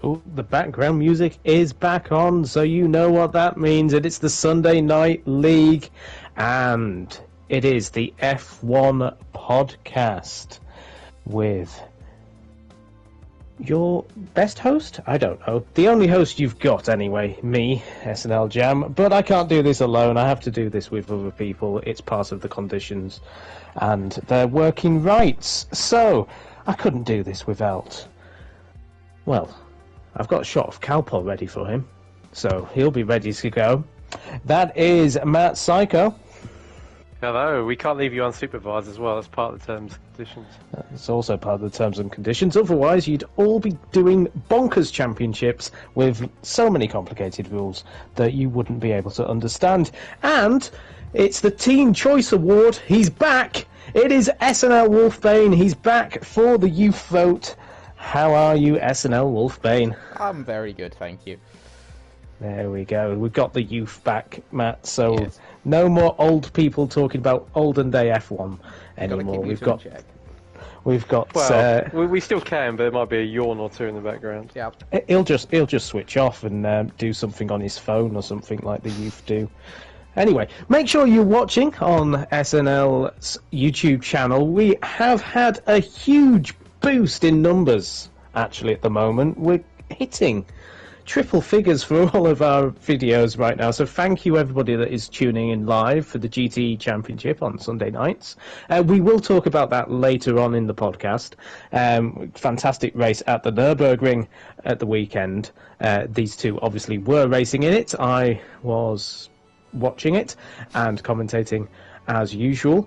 Oh, the background music is back on, so you know what that means. It's the Sunday Night League, and it is the F1 podcast with your best host? I don't know. The only host you've got, anyway. Me, SNL Jam. But I can't do this alone. I have to do this with other people. It's part of the conditions and their working rights. So, I couldn't do this without... Well, I've got a shot of Calpol ready for him. So, he'll be ready to go. That is Matt Psycho. Hello, we can't leave you unsupervised as well. That's part of the terms and conditions. It's also part of the terms and conditions. Otherwise, you'd all be doing bonkers championships with so many complicated rules that you wouldn't be able to understand. And it's the Teen Choice Award. He's back. It is SNL Wolfbane. He's back for the youth vote. How are you, SNL Wolfbane? I'm very good, thank you. There we go. We've got the youth back, Matt. So yes. No more old people talking about olden day F1 anymore. We've got. Well, we still can, but there might be a yawn or two in the background. Yeah. He'll just switch off and do something on his phone or something like the youth do. Anyway, make sure you're watching on SNL's YouTube channel. We have had a huge boost in numbers, actually, at the moment. We're hitting triple figures for all of our videos right now, so thank you everybody that is tuning in live for the GTE Championship on Sunday nights. We will talk about that later on in the podcast. Fantastic race at the Nürburgring at the weekend. These two obviously were racing in it. I was watching it and commentating as usual,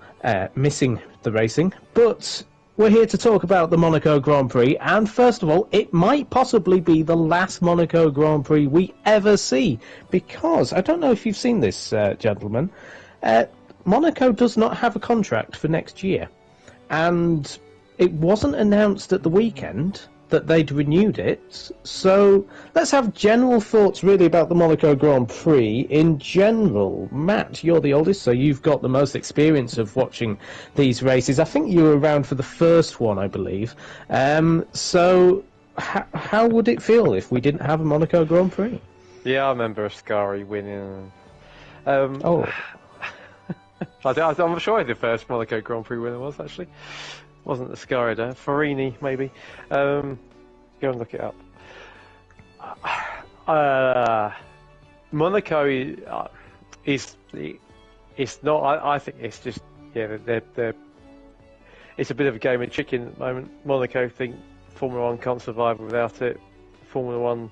missing the racing, but we're here to talk about the Monaco Grand Prix, and first of all, it might possibly be the last Monaco Grand Prix we ever see, because, I don't know if you've seen this, gentlemen, Monaco does not have a contract for next year, and it wasn't announced at the weekend that they'd renewed it, so let's have general thoughts really about the Monaco Grand Prix in general. Matt, you're the oldest, so you've got the most experience of watching these races. I think you were around for the first one, I believe. So how would it feel if we didn't have a Monaco Grand Prix? Yeah, I remember Ascari winning. I'm sure the first Monaco Grand Prix winner was, actually. Wasn't Ascari there? Farini, maybe. Go and look it up. Monaco is it's not. I think it's just they're it's a bit of a game of chicken at the moment. Monaco think Formula One can't survive without it. Formula One,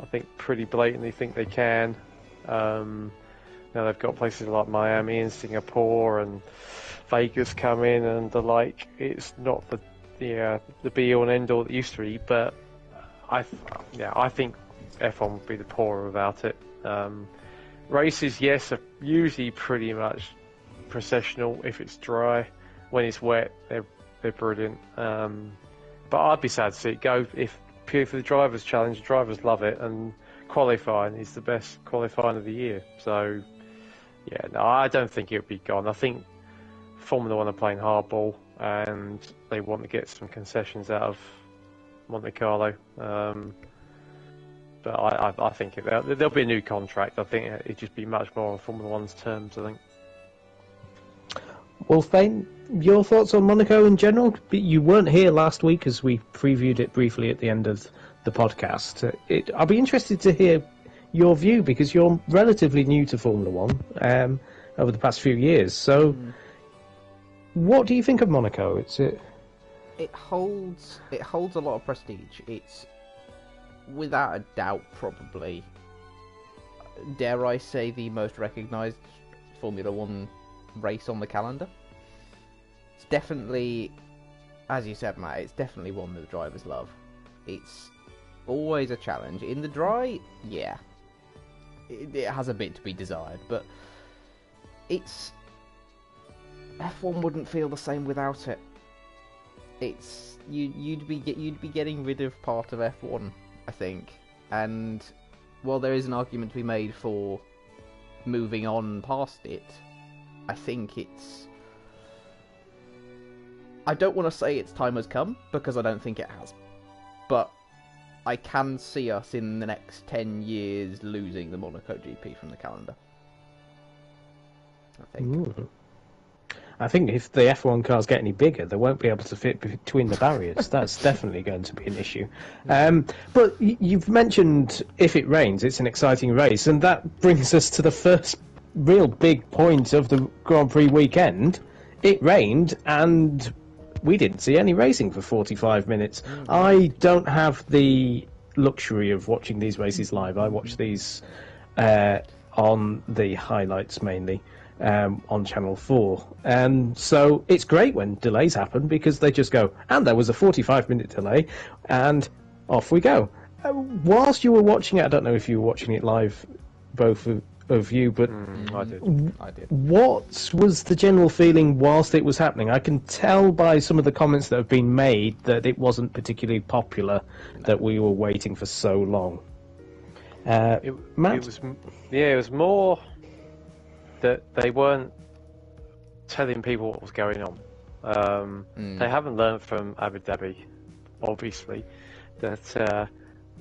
I think, pretty blatantly think they can. Now they've got places like Miami and Singapore and Vegas come in and the like. It's not the be all and end all that used to be, but I think F1 would be the poorer without it. Races, yes, are usually pretty much processional if it's dry. When it's wet, they're brilliant. But I'd be sad to see it go if purely for the drivers' challenge. The drivers love it, and qualifying is the best qualifying of the year. So yeah, no, I don't think it would be gone. I think Formula One are playing hardball and they want to get some concessions out of Monte Carlo. But I think there'll be a new contract. I think it'd just be much more on Formula One's terms, I think. Wolfbane, your thoughts on Monaco in general? You weren't here last week as we previewed it briefly at the end of the podcast. I'll be interested to hear your view because you're relatively new to Formula One over the past few years. So, what do you think of Monaco? It holds a lot of prestige. It's without a doubt probably, dare I say, the most recognised Formula One race on the calendar. It's definitely, as you said, Matt, it's definitely one that the drivers love. It's always a challenge. In the dry, yeah, it has a bit to be desired, but it's F1 wouldn't feel the same without it. It's you'd be getting rid of part of F1, I think, and while there is an argument to be made for moving on past it, I think I don't want to say its time has come, because I don't think it has. But I can see us in the next 10 years losing the Monaco GP from the calendar. I think. I think if the F1 cars get any bigger, they won't be able to fit between the barriers. That's definitely going to be an issue. But you've mentioned if it rains, it's an exciting race, and that brings us to the first real big point of the Grand Prix weekend. It rained, and we didn't see any racing for 45 minutes. I don't have the luxury of watching these races live. I watch these on the highlights mainly. On Channel 4. So it's great when delays happen because they just go, and there was a 45-minute delay, and off we go. Whilst you were watching it, I don't know if you were watching it live, both of you, but I did. What was the general feeling whilst it was happening? I can tell by some of the comments that have been made that it wasn't particularly popular that we were waiting for so long. Matt? It was more that they weren't telling people what was going on. They haven't learned from Abu Dhabi, obviously, that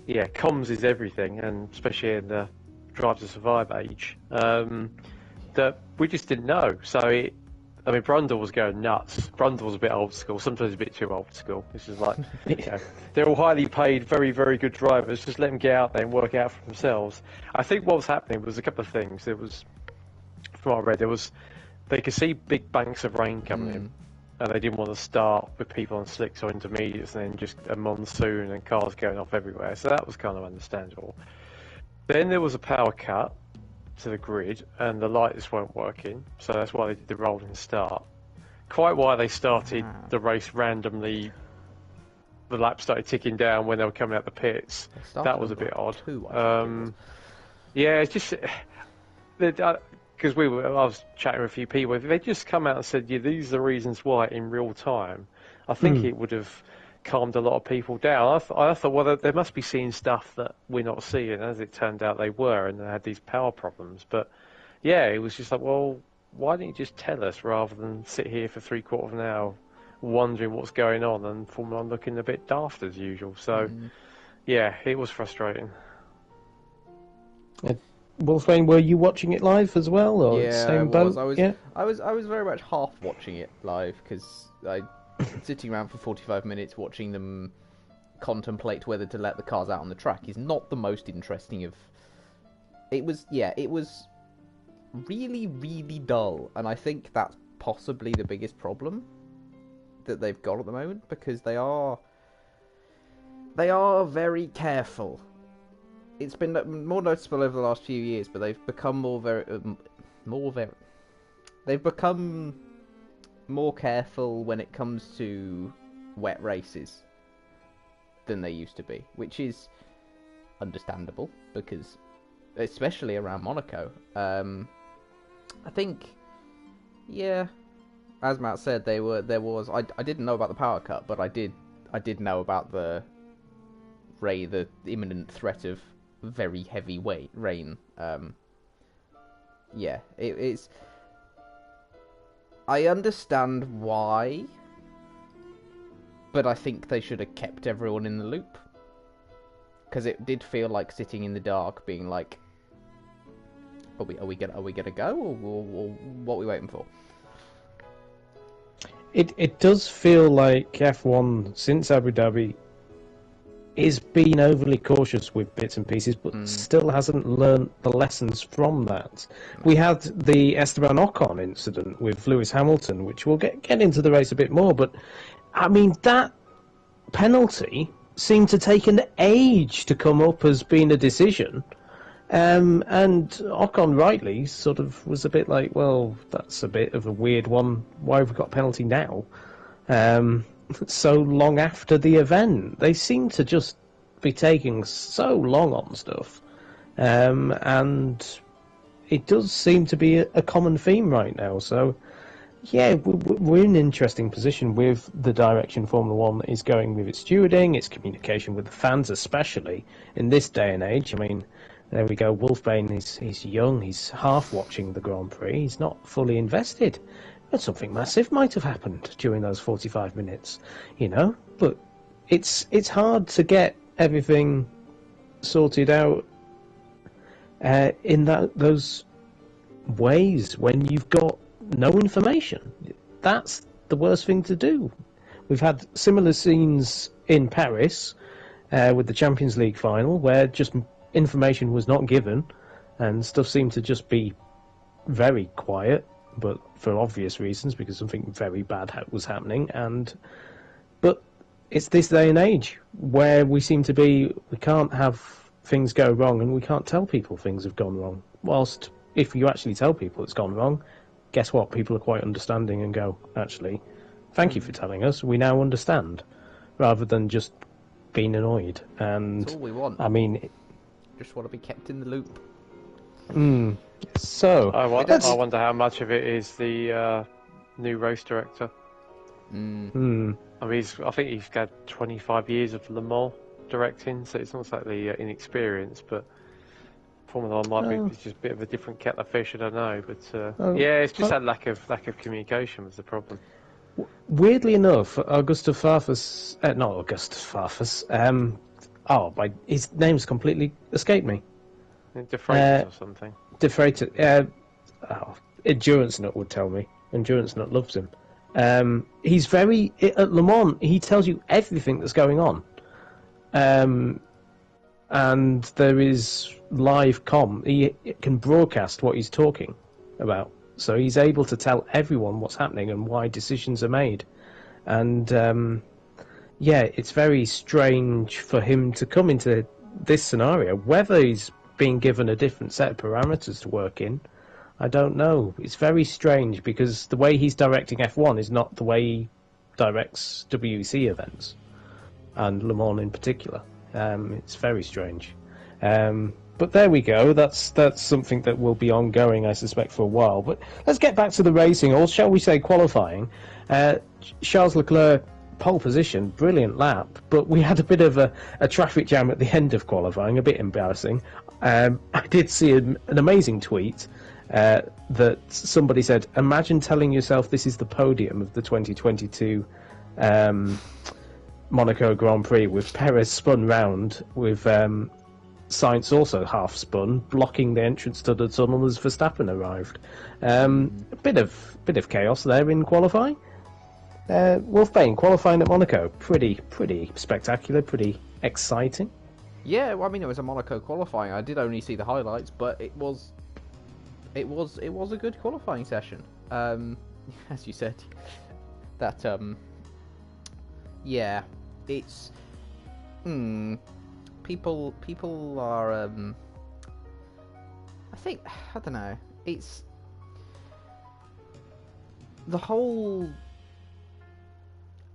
comms is everything, and especially in the Drive to Survive age, that we just didn't know. So, Brundle was going nuts. Brundle was a bit old school, sometimes a bit too old school. This is like, they're all highly paid, very, very good drivers. Just let them get out there and work it out for themselves. I think what was happening was a couple of things. From what I read, they could see big banks of rain coming in, and they didn't want to start with people on slicks or intermediates and then just a monsoon and cars going off everywhere. So that was kind of understandable. Then there was a power cut to the grid, and the lights weren't working, so that's why they did the rolling start. Quite why they started the race randomly. The laps started ticking down when they were coming out the pits. That was a bit odd. It's just because I was chatting with a few people. If they just come out and said, these are the reasons why in real time, I think it would have calmed a lot of people down. I thought, well, they must be seeing stuff that we're not seeing. As it turned out, they were, and they had these power problems. But, it was just like, well, why didn't you just tell us rather than sit here for 3/4 of an hour wondering what's going on and Formula 1 looking a bit daft as usual. So, it was frustrating. Wolfgang, were you watching it live as well, or same boat? I was very much half watching it live because I sitting around for 45 minutes watching them contemplate whether to let the cars out on the track is not the most interesting of. It was really, really dull, and I think that's possibly the biggest problem that they've got at the moment because they are very careful. It's been more noticeable over the last few years, but they've become they've become more careful when it comes to wet races than they used to be, which is understandable because, especially around Monaco, I think, as Matt said, there was. I didn't know about the power cut, but I did know about the imminent threat of very heavy rain. It's. I understand why, but I think they should have kept everyone in the loop because it did feel like sitting in the dark, being like, "Are we gonna go, or what are we waiting for?" It does feel like F1 since Abu Dhabi is being overly cautious with bits and pieces, but still hasn't learnt the lessons from that. We had the Esteban Ocon incident with Lewis Hamilton, which we'll get into the race a bit more, but I mean, that penalty seemed to take an age to come up as being a decision, and Ocon rightly sort of was a bit like, well, that's a bit of a weird one, why have we got a penalty now? So long after the event. They seem to just be taking so long on stuff. And it does seem to be a common theme right now. So, we're in an interesting position with the direction Formula 1 is going with its stewarding, its communication with the fans, especially in this day and age. I mean, there we go. Wolfbane, he's young. He's half watching the Grand Prix. He's not fully invested. But something massive might have happened during those 45 minutes, But it's hard to get everything sorted out in those ways when you've got no information. That's the worst thing to do. We've had similar scenes in Paris with the Champions League final where just information was not given and stuff seemed to just be very quiet, but for obvious reasons, because something very bad was happening. But it's this day and age where we can't have things go wrong, and we can't tell people things have gone wrong. Whilst if you actually tell people it's gone wrong, guess what? People are quite understanding and go, actually, thank you for telling us. We now understand, rather than just being annoyed. And that's all we want. I mean, just want to be kept in the loop. So I wonder how much of it is the new race director. I mean, I think he's got 25 years of Le Mans directing, so it's not exactly inexperienced, but Formula 1 might be just a bit of a different kettle of fish. I don't know, but yeah, it's just that lack of communication was the problem. Weirdly enough, not Augustus Farfus. His name's completely escaped me. De Freitas or something. De Freitas. Endurance Nut would tell me. Endurance Nut loves him. He's very at Le Mans. He tells you everything that's going on, and there is live comm. He can broadcast what he's talking about, so he's able to tell everyone what's happening and why decisions are made. And yeah, it's very strange for him to come into this scenario. Whether he's being given a different set of parameters to work in, I don't know. It's very strange because the way he's directing F1 is not the way he directs WEC events, and Le Mans in particular. It's very strange. But there we go. That's something that will be ongoing, I suspect, for a while. But let's get back to the racing, or shall we say qualifying. Charles Leclerc, pole position, brilliant lap, but we had a bit of a traffic jam at the end of qualifying, a bit embarrassing. I did see an amazing tweet that somebody said, imagine telling yourself this is the podium of the 2022 Monaco Grand Prix with Perez spun round, with Sainz also half spun, blocking the entrance to the tunnel as Verstappen arrived. A bit of chaos there in qualifying. Wolfbane, qualifying at Monaco, pretty spectacular, pretty exciting. Yeah, well, I mean, it was a Monaco qualifying. I did only see the highlights, but it was a good qualifying session. As you said, that yeah, it's people are I don't know. It's the whole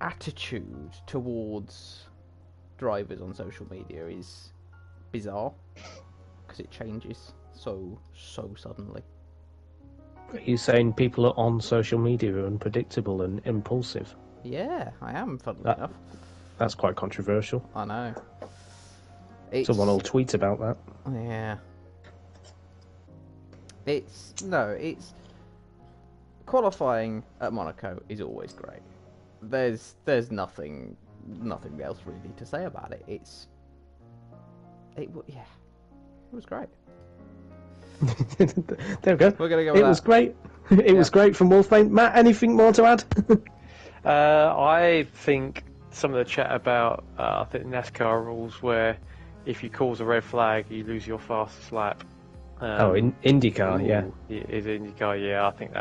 attitude towards drivers on social media is bizarre because it changes so suddenly. Are you saying people are on social media are unpredictable and impulsive? Yeah, I am, funnily enough. That's quite controversial. I know. Someone will tweet about that. Yeah. It's qualifying at Monaco is always great. There's nothing else really to say about it. It was great. There we go. We're gonna go with It was great. It was great from Wolfbane. Matt, anything more to add? I think some of the chat about I think NASCAR rules where if you cause a red flag, you lose your fastest lap. In IndyCar, yeah. Is IndyCar, yeah. I think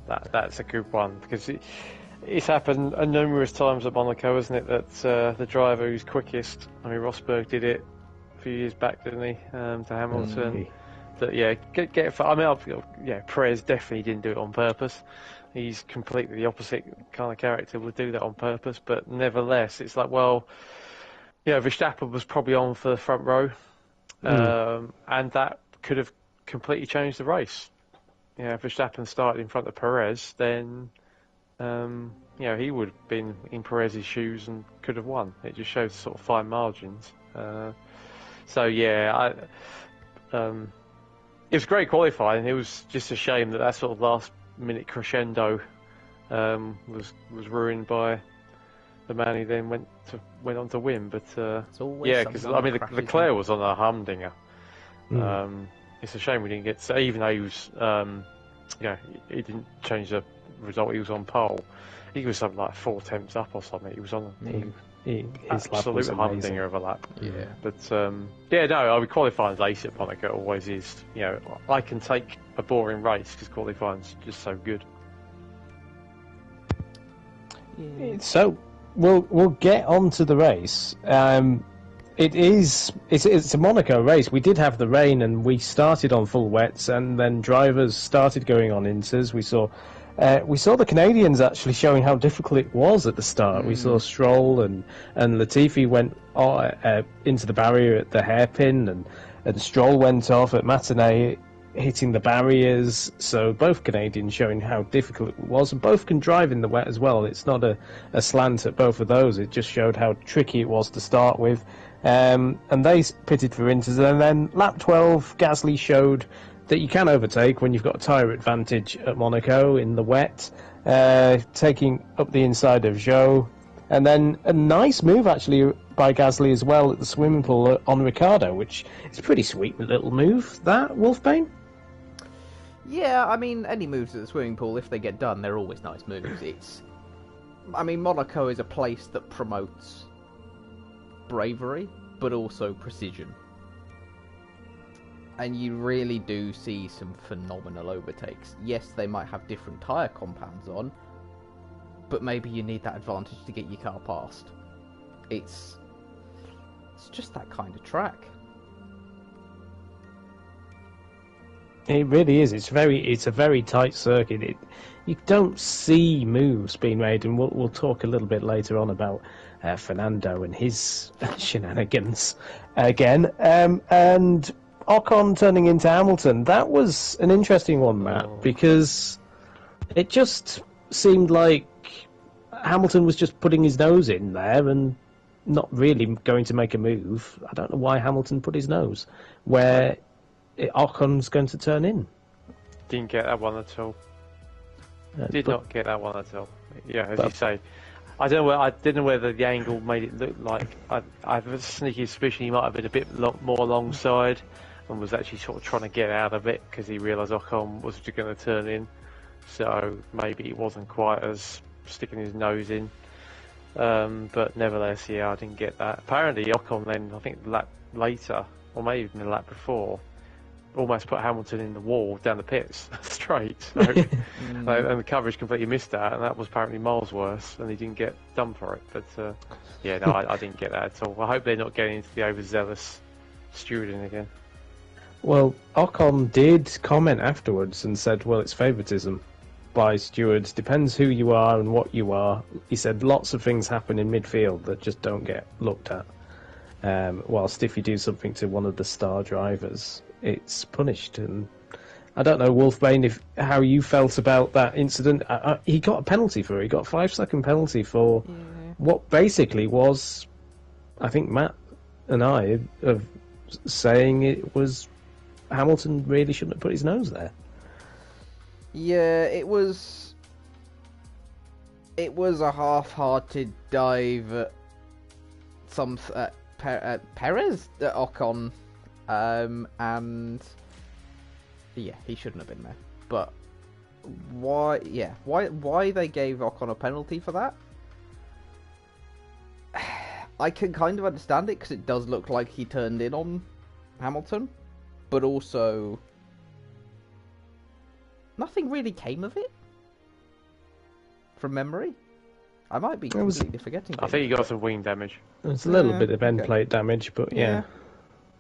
that's a good one because it's happened numerous times at Monaco, isn't it? That the driver who's quickest, I mean, Rosberg did it a few years back, didn't he? To Hamilton. That Prez definitely didn't do it on purpose. He's completely the opposite kind of character, would do that on purpose. But nevertheless, it's like, well, Verstappen was probably on for the front row, and that could have completely changed the race. If Verstappen started in front of Perez, then he would have been in Perez's shoes and could have won. It just shows sort of fine margins. It was great qualifying. It was just a shame that sort of last minute crescendo was ruined by the man who then went on to win. But It's always yeah, because someone I mean crashes Leclerc in. was on a humdinger. It's a shame we didn't get. So even though he was, he didn't change the result. He was on pole. He was something like 4 tenths up or something. He was on His lap absolute was amazing. humdinger of a lap. Yeah. But no, qualifying's ace at Monaco. It always is. You know, I can take a boring race because qualifying's just so good. So we'll get on to the race. It's a Monaco race. We did have the rain, and we started on full wets, and then drivers started going on inters. We saw the Canadians actually showing how difficult it was at the start. We saw Stroll and Latifi went into the barrier at the hairpin, and Stroll went off at Matinee, hitting the barriers. So both Canadians showing how difficult it was, and both can drive in the wet as well. It's not a slant at both of those. It just showed how tricky it was to start with. And they pitted for inters, and then lap 12, Gasly showed that you can overtake when you've got a tyre advantage at Monaco in the wet, taking up the inside of Zhou. And then a nice move, actually, by Gasly as well at the swimming pool on Ricardo, which is a pretty sweet little move, that, Wolfbane? Yeah, I mean, any moves at the swimming pool, if they get done, they're always nice moves. Monaco is a place that promotes bravery, but also precision. And you really do see some phenomenal overtakes. Yes, they might have different tyre compounds on, but maybe you need that advantage to get your car past. It's just that kind of track. It really is. It's a very tight circuit. You don't see moves being made, and we'll talk a little bit later on about Fernando and his shenanigans again. And Ocon turning into Hamilton, that was an interesting one, Matt, because it just seemed like Hamilton was just putting his nose in there and not really going to make a move. I don't know why Hamilton put his nose where Ocon's going to turn in. Didn't get that one at all. Did not get that one at all. Yeah, as you say. I didn't know whether the angle made it look like I have a sneaky suspicion he might have been a bit more alongside and was actually sort of trying to get out of it because he realised Ocon was just going to turn in. So maybe he wasn't quite as sticking his nose in. But nevertheless, yeah, I didn't get that. Apparently, Ocon then, I think the lap later, or maybe even the lap before, almost put Hamilton in the wall down the pits straight. So, and the coverage completely missed that, and that was apparently miles worse, and he didn't get done for it. But I didn't get that at all. I hope they're not getting into the overzealous stewarding again. Well, Ocon did comment afterwards and said, well, it's favouritism by stewards. Depends who you are and what you are. He said lots of things happen in midfield that just don't get looked at. Whilst if you do something to one of the star drivers, it's punished. And I don't know, Wolfbane, how you felt about that incident. He got a penalty for it. He got a 5-second penalty for what basically was, I think Matt and I of saying it was Hamilton really shouldn't have put his nose there. Yeah, it was a half-hearted dive at Perez, Ocon, and yeah, he shouldn't have been there. But why? Yeah, why they gave Ocon a penalty for that? I can kind of understand it because it does look like he turned in on Hamilton, but also nothing really came of it from memory. I might be completely forgetting. I think he got some wing damage. There's a little bit of end plate damage, but yeah.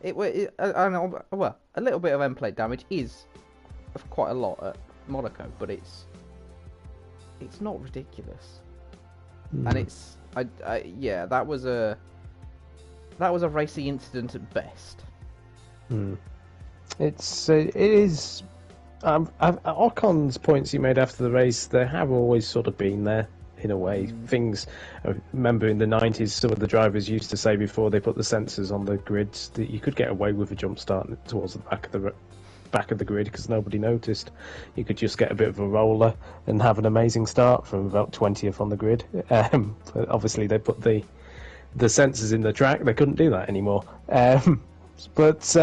A little bit of end plate damage is quite a lot at Monaco, but it's not ridiculous. And it's that was a racing incident at best. It is. Ocon's points he made after the race, they have always sort of been there in a way. Things, I remember in the 90s, some of the drivers used to say before they put the sensors on the grids that you could get away with a jump start towards the back of back of the grid because nobody noticed. You could just get a bit of a roller and have an amazing start from about 20th on the grid. But obviously, they put the sensors in the track. They couldn't do that anymore. It's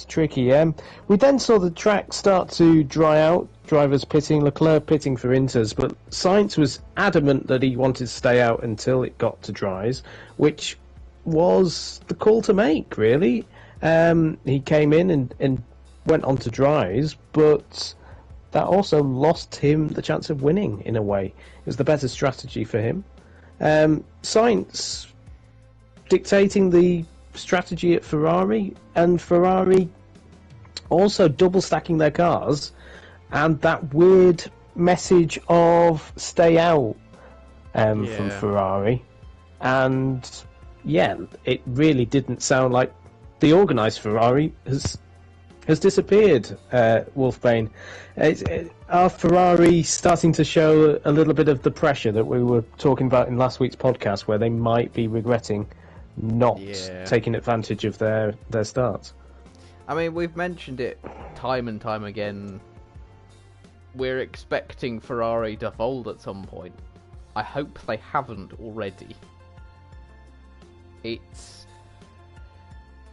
tricky. We then saw the track start to dry out. Drivers pitting, Leclerc pitting for Inters, but Sainz was adamant that he wanted to stay out until it got to dries, which was the call to make, really. He came in and went on to dries, but that also lost him the chance of winning, in a way. It was the better strategy for him. Sainz dictating the strategy at Ferrari, and Ferrari also double stacking their cars, and that weird message of stay out from Ferrari. And it really didn't sound like the organised Ferrari has disappeared, Wolfbane. Are Ferrari starting to show a little bit of the pressure that we were talking about in last week's podcast, where they might be regretting not taking advantage of their starts? I mean, we've mentioned it time and time again. We're expecting Ferrari to fold at some point. I hope they haven't already. It's...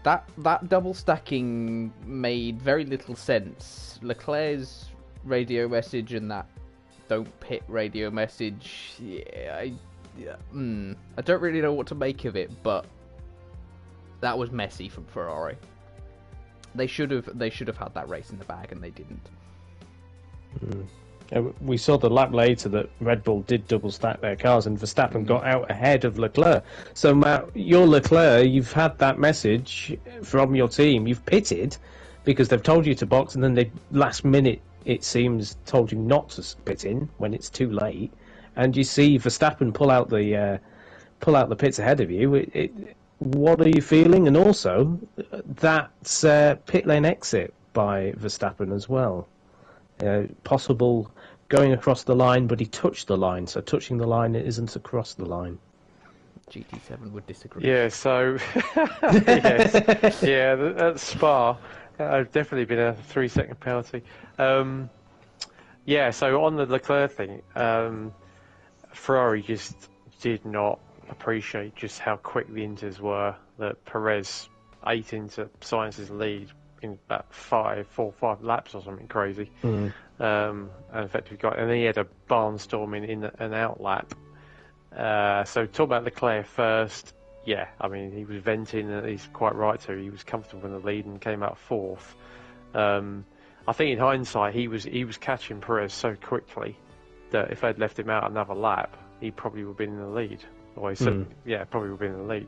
That double stacking made very little sense. Leclerc's radio message and that don't pit radio message, I don't really know what to make of it, but that was messy from Ferrari. They should have had that race in the bag, and they didn't. We saw the lap later that Red Bull did double stack their cars, and Verstappen got out ahead of Leclerc. So, Matt, you're Leclerc, you've had that message from your team, you've pitted because they've told you to box, and then they last minute, it seems, told you not to pit in when it's too late, and you see Verstappen pull out the pits ahead of you. What are you feeling? And also, that's pit lane exit by Verstappen as well. Possible going across the line, but he touched the line, so touching the line isn't across the line. GT7 would disagree. Yeah, so... yes. Yeah, at Spa, I've definitely been a 3-second penalty. So on the Leclerc thing, Ferrari just did not appreciate just how quick the Inters were, that Perez ate into Sainz's lead in about 4 or 5 laps or something crazy. And in fact, and then he had a barnstorming in an out lap. So talk about Leclerc first. Yeah, I mean, he was venting, and he's quite right to. He was comfortable in the lead and came out 4th. I think in hindsight, he was catching Perez so quickly that if they'd left him out another lap, he probably would have been in the lead. Or probably would have been in the lead.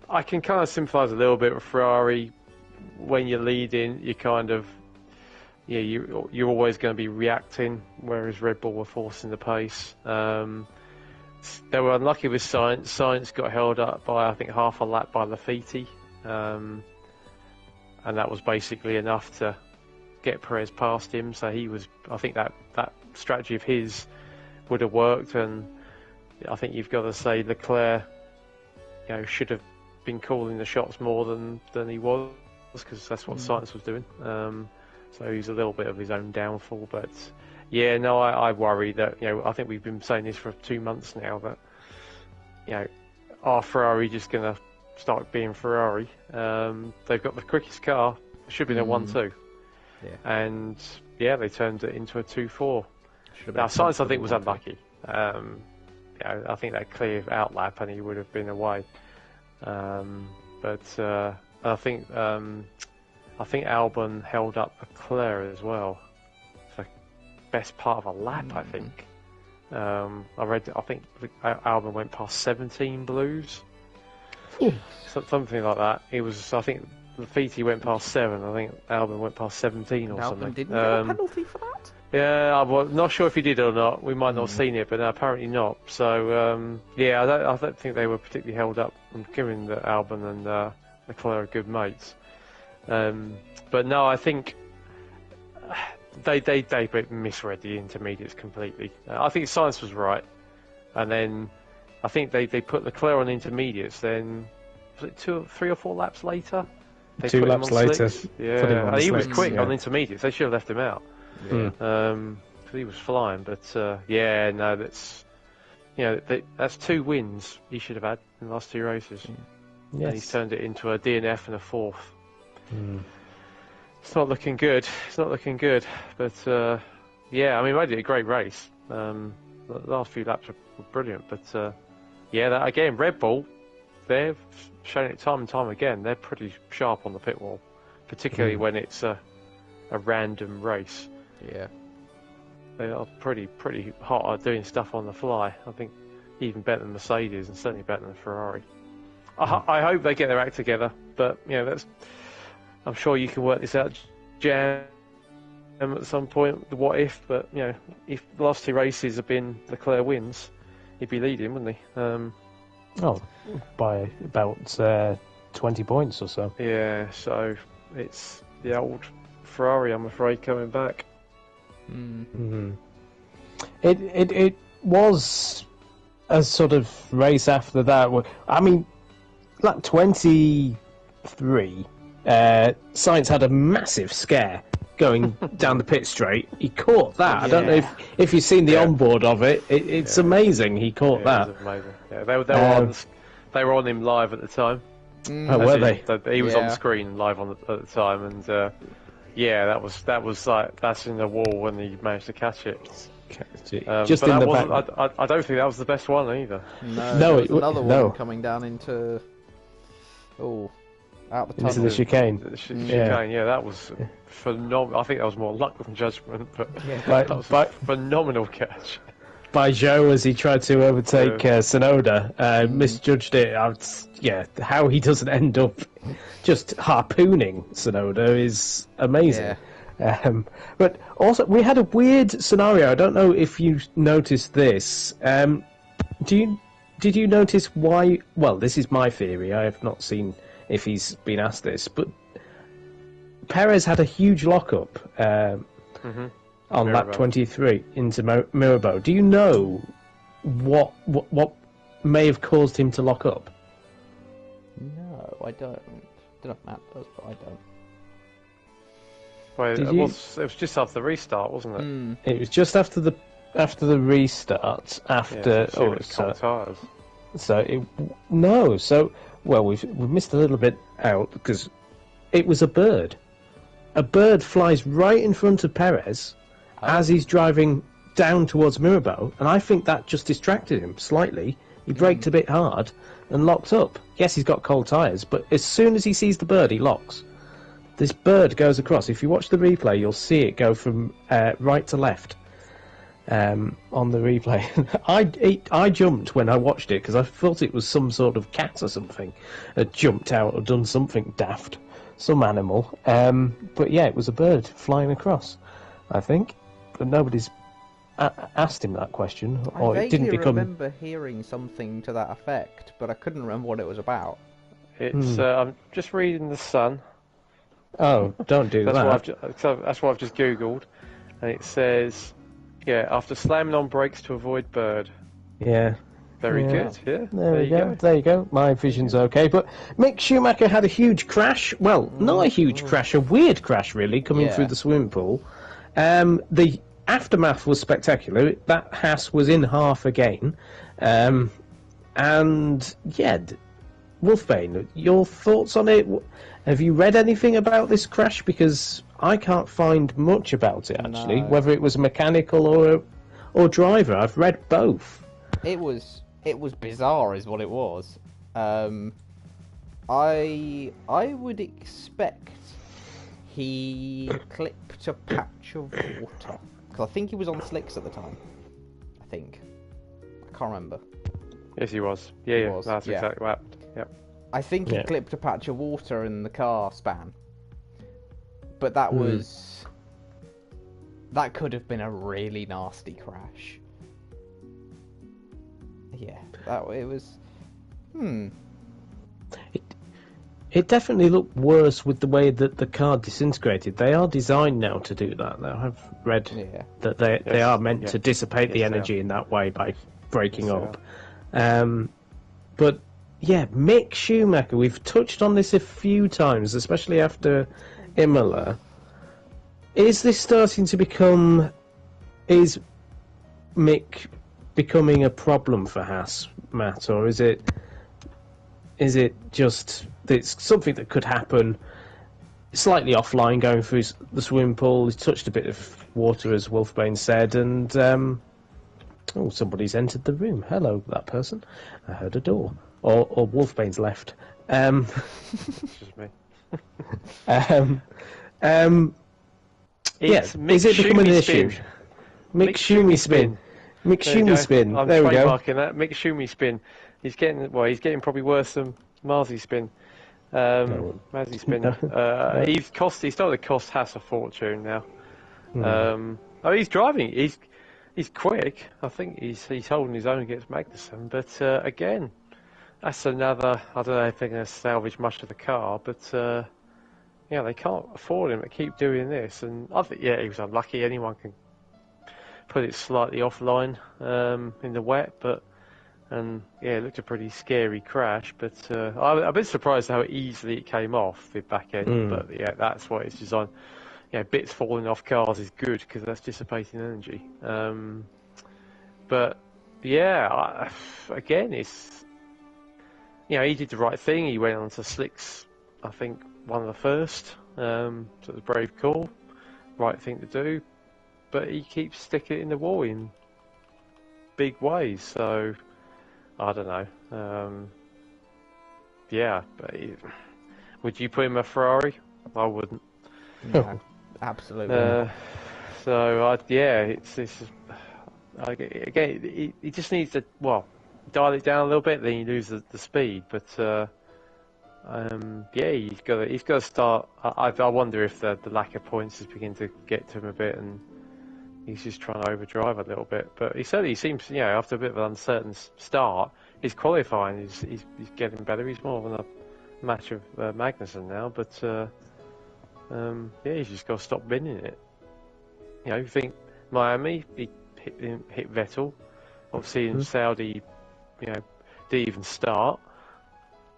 I can kind of sympathise a little bit with Ferrari. When you're leading, you kind of, you're always going to be reacting, whereas Red Bull were forcing the pace. They were unlucky with Sainz. Sainz got held up by, I think, half a lap by Lafiti, and that was basically enough to get Perez past him. So I think that strategy of his would have worked, and I think you've got to say Leclerc, should have been calling the shots more than he was, because that's what Sainz was doing. So he's a little bit of his own downfall. But I worry that I think we've been saying this for 2 months now, that are Ferrari just going to start being Ferrari? They've got the quickest car. It should be a 1-2, and they turned it into a 2-4. Now Sainz, I think, was unlucky. I think that clear out lap and he would have been away. But I think Albon held up Leclerc as well for best part of a lap. I think I think Albon went past 17 blues, something like that. I think Lafiti went past 7. I think Albon went past 17 or something. Albon didn't get a penalty for that? Yeah, I'm not sure if he did or not. We might not have seen it, but no, apparently not. So, I don't think they were particularly held up, given that Albon and Leclerc are good mates. But no, I think they misread the intermediates completely. I think Sainz was right, and then I think they put Leclerc on intermediates. Then was it 3 or 4 laps later? They 2 put him laps on later. slicks. put him Yeah, on and he was slicks, quick yeah. on intermediates. They should have left him out. Yeah. Mm. 'Cause he was flying. But yeah, no, that's 2 wins he should have had in the last 2 races, and he's Yes. turned it into a DNF and a 4th. Mm. It's not looking good. It's not looking good. But yeah, I mean, they did a great race. The last few laps were brilliant. But yeah, that, again, Red Bull, they've shown it time and time again. They're pretty sharp on the pit wall, particularly when it's a random race. Yeah. They are pretty hot at doing stuff on the fly. I think even better than Mercedes and certainly better than Ferrari. I hope they get their act together, but I'm sure you can work this out, Jam, at some point. The what if, but if the last 2 races have been Leclerc wins, he'd be leading, wouldn't he? Oh, by about 20 points or so. Yeah, so it's the old Ferrari, I'm afraid, coming back. Mm. It was a sort of race after that. I mean, lap 23, Sainz had a massive scare going down the pit straight. He caught that. I don't know if you've seen the onboard of it. It's amazing. He caught that. It was amazing. Yeah, they were on him live at the time. Oh, were they? He was on the screen live at the time, and yeah, that was like that's in the wall when he managed to catch it. Just but in the back. I don't think that was the best one either. No, it was another one coming down into out the tunnel. Into the chicane. The chicane, yeah, that was phenomenal. I think that was more luck than judgment, but By- that was a phenomenal catch. By Joe, as he tried to overtake Tsunoda, misjudged it. How he doesn't end up just harpooning Tsunoda is amazing. Yeah. But also, we had a weird scenario. I don't know if you noticed this. Did you notice why? Well, this is my theory. I have not seen if he's been asked this, but Perez had a huge lockup on lap 23 into Mirabeau. Do you know what may have caused him to lock up? No, I don't. I don't know if Matt does, but I don't. Well, it was just after the restart, wasn't it? It was just after the restart. Tyres. We've missed a little bit out because it was a bird. A bird flies right in front of Perez as he's driving down towards Mirabeau, and I think that just distracted him slightly. He braked a bit hard and locked up. Yes, he's got cold tyres, but as soon as he sees the bird, he locks. This bird goes across. If you watch the replay, you'll see it go from right to left on the replay. I jumped when I watched it because I thought it was some sort of cat or something had jumped out or done something daft, some animal. But yeah, it was a bird flying across, I think. But nobody's asked him that question, or it didn't become. I remember hearing something to that effect, but I couldn't remember what it was about. It's I'm just reading The Sun. Oh, don't do that. That's what I've just Googled, and it says, after slamming on brakes to avoid bird. Yeah. Very good, yeah. There you go. My vision's okay. But Mick Schumacher had a huge crash. Well, not a huge crash, a weird crash, really, coming through the swimming pool. The aftermath was spectacular. That Haas was in half again. And, Wolfbane, your thoughts on it? Have you read anything about this crash? Because I can't find much about it, actually. No. Whether it was mechanical or driver. I've read both. It was bizarre, is what it was. I would expect he clipped a patch of water, because I think he was on slicks at the time. I can't remember. Yes, he was. Yeah, that's exactly what happened. Yep. I think he clipped a patch of water and the car span. But that was... That could have been a really nasty crash. Yeah, it was... It definitely looked worse with the way that the car disintegrated. They are designed now to do that. Now, I've read that they are meant to dissipate the energy in that way by breaking up. But yeah, Mick Schumacher. We've touched on this a few times, especially after Imola. Is this starting to become? Is Mick becoming a problem for Haas, Matt, or is it just it's something that could happen? Slightly offline, going through the swimming pool. He's touched a bit of water, as Wolfbane said, and oh, somebody's entered the room. Hello, that person. I heard a door, or Wolfbane's left. It's just me. Yeah, is it becoming an issue? Mick Schumi spin. Mick Schumi spin. I'm there we go. trademarking that. Mick Schumi spin. He's getting probably worse than Marzi spin. Mazzy spin. He's started to cost Haas a fortune now. He's driving. He's quick. I think he's holding his own against Magnussen. But again, that's another. I don't know if they're going to salvage much of the car, but they can't afford him to keep doing this. And I think he was unlucky. Anyone can put it slightly offline in the wet, but. And it looked a pretty scary crash, but I'm a bit surprised how easily it came off the back end. But that's what it's designed. Bits falling off cars is good because that's dissipating energy. Again, it's he did the right thing. He went on to slicks. I think one of the first. So it was a brave call, right thing to do. But he keeps sticking it in the wall in big ways. So. I don't know. But would you put him a Ferrari? I wouldn't. No, absolutely. Again, he just needs to dial it down a little bit. Then you lose the speed. But he's got to start. I wonder if the lack of points is beginning to get to him a bit and. He's just trying to overdrive a little bit, but he certainly seems, after a bit of an uncertain start, his qualifying he's getting better. He's more than a match of Magnussen now, but he's just got to stop winning it. You think Miami, he hit Vettel, obviously in Saudi, didn't even start.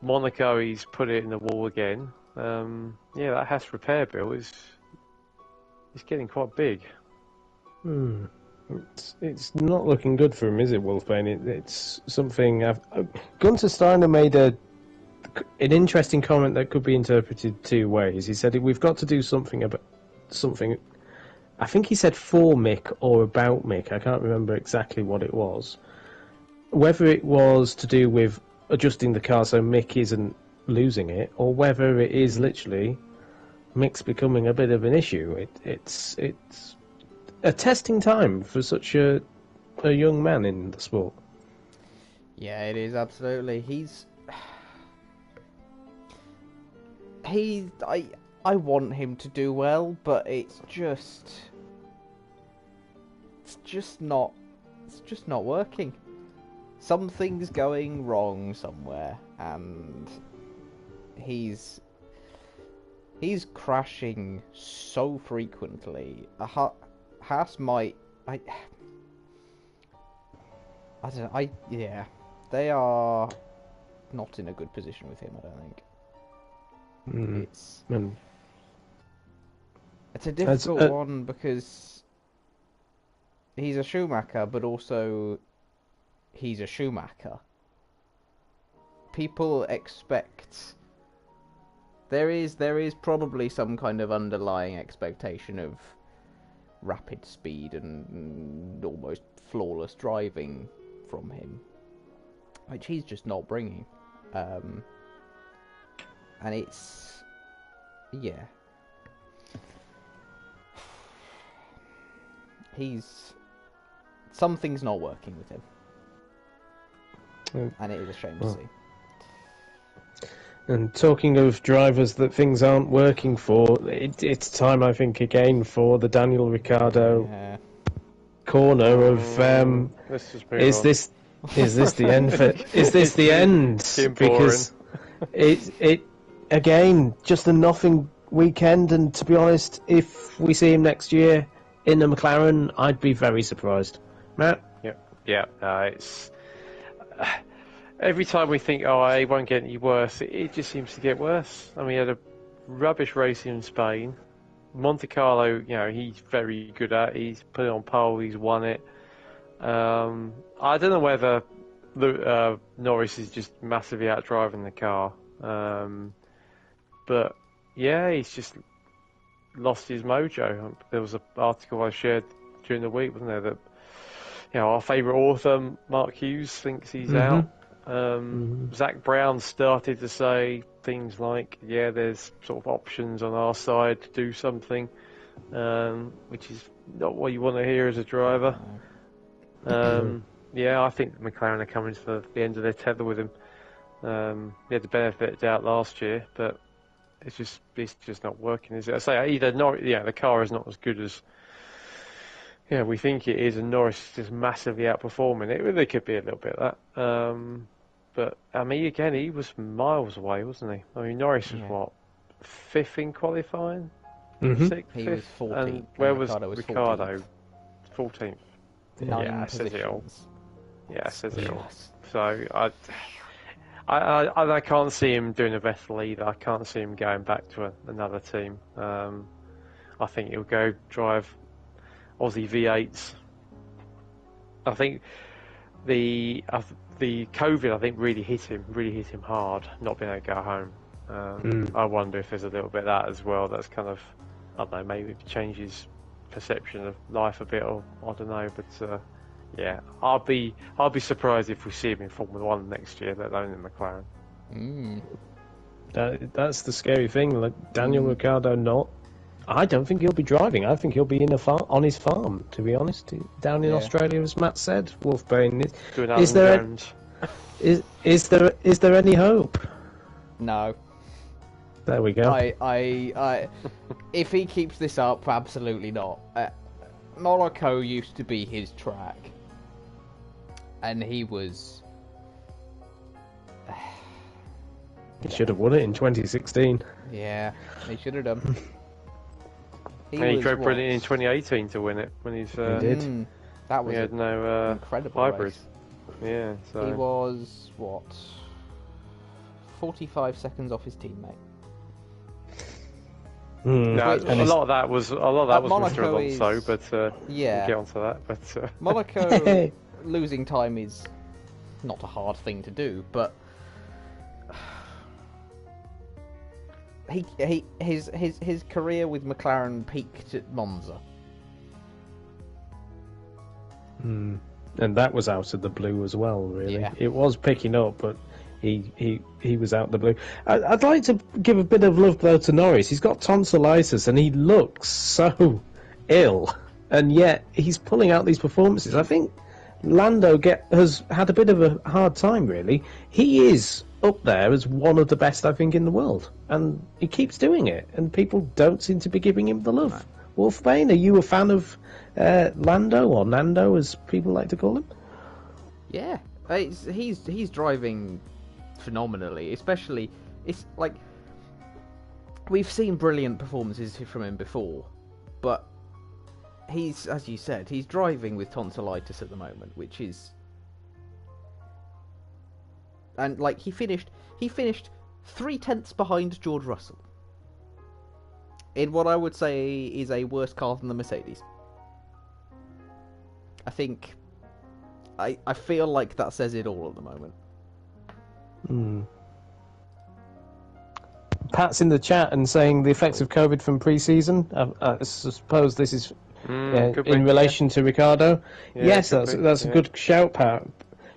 Monaco, he's put it in the wall again. That Haas repair bill is getting quite big. It's not looking good for him, is it, Wolfbane? It's something. Gunter Steiner made an interesting comment that could be interpreted two ways. He said we've got to do something about something. I think he said for Mick or about Mick. I can't remember exactly what it was. Whether it was to do with adjusting the car so Mick isn't losing it, or whether it is literally Mick's becoming a bit of an issue. It's a testing time for such a young man in the sport. Yeah, it is absolutely. I want him to do well, but it's just not working. Something's going wrong somewhere, and he's crashing so frequently. Haas might. I don't know. They are not in a good position with him. I don't think. It's a difficult one because he's a Schumacher, but also he's a Schumacher. People expect. There is probably some kind of underlying expectation of rapid speed and almost flawless driving from him, which he's just not bringing. And it's something's not working with him, and it is a shame to see. And talking of drivers that things aren't working for, it's time, I think, again for the Daniel Ricardo corner of is this the end for is this the end? Because it again just a nothing weekend, and to be honest, if we see him next year in the McLaren, I'd be very surprised. Matt? It's every time we think, oh, it won't get any worse, it just seems to get worse. I mean, he had a rubbish race in Spain. Monte Carlo, he's very good at. He's put it on pole. He's won it. I don't know whether Norris is just massively out driving the car, but yeah, he's just lost his mojo. There was an article I shared during the week, wasn't there, that our favourite author, Mark Hughes, thinks he's out. Zach Brown started to say things like, there's sort of options on our side to do something, which is not what you want to hear as a driver. I think McLaren are coming to the end of their tether with him. He had the benefit of doubt last year, but it's just not working, is it? I say either the car is not as good as we think it is, and Norris is just massively outperforming it. There could be a little bit of that. But, I mean, again, he was miles away, wasn't he? I mean, Norris was, 5th in qualifying? 6th, He was 14th. And where was Ricardo? 14th. 9 it says it all. positions. Yeah, it says it all. Yes. So, I can't see him doing a Vettel either. I can't see him going back to another team. I think he'll go drive Aussie V8s. I think the COVID, really hit him hard, not being able to go home. I wonder if there's a little bit of that as well. That's kind of, I don't know, maybe changes perception of life a bit, or I don't know. But I'll be surprised if we see him in Formula One next year, let alone in McLaren. That's the scary thing. Like Daniel Ricciardo, I don't think he'll be driving. I think he'll be on his farm, to be honest, down in Australia, as Matt said. Wolfbane. Is there any hope? No. There we go. I if he keeps this up, absolutely not. Monaco used to be his track, and he was. He should have won it in 2016. Yeah, he should have done. He drove brilliant in 2018 to win it when he did. That was he had no incredible hybrid. race. Yeah, so He was 45 seconds off his teammate. no, a lot of that was Mr. Monaco Alonso, but we'll get onto that. But Monaco losing time is not a hard thing to do, but his career with McLaren peaked at Monza. And that was out of the blue as well, really. Yeah. It was picking up, but he was out of the blue. I'd like to give a bit of love, though, to Norris. He's got tonsillitis, and he looks so ill, and yet he's pulling out these performances. I think Lando has had a bit of a hard time, really. He is up there as one of the best, I think, in the world, and he keeps doing it, and people don't seem to be giving him the love. Right. Wolfbane, are you a fan of Lando, or Nando, as people like to call him? Yeah, he's driving phenomenally. Especially, it's like we've seen brilliant performances from him before, but he's, as you said, he's driving with tonsillitis at the moment, which is, and like he finished 3/10 behind George Russell in what I would say is a worse car than the Mercedes. I think I feel like that says it all at the moment. Pat's in the chat and saying the effects of COVID from pre-season. I suppose this is in relation to Ricardo. Yeah, yes, that's a good shout, Pat.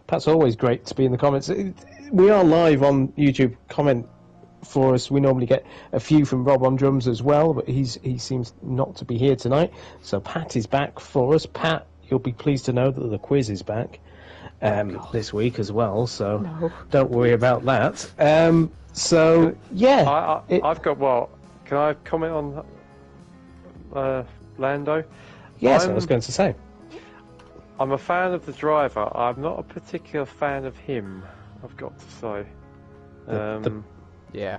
Pat's always great to be in the comments. We are live on YouTube. Comment for us. We normally get a few from Rob on drums as well, but he seems not to be here tonight. So Pat is back for us. Pat, you'll be pleased to know that the quiz is back this week as well. So don't worry about that. So yeah, I've got what? Can I comment on Lando? Yes, I was going to say. I'm a fan of the driver. I'm not a particular fan of him, I've got to say. Yeah.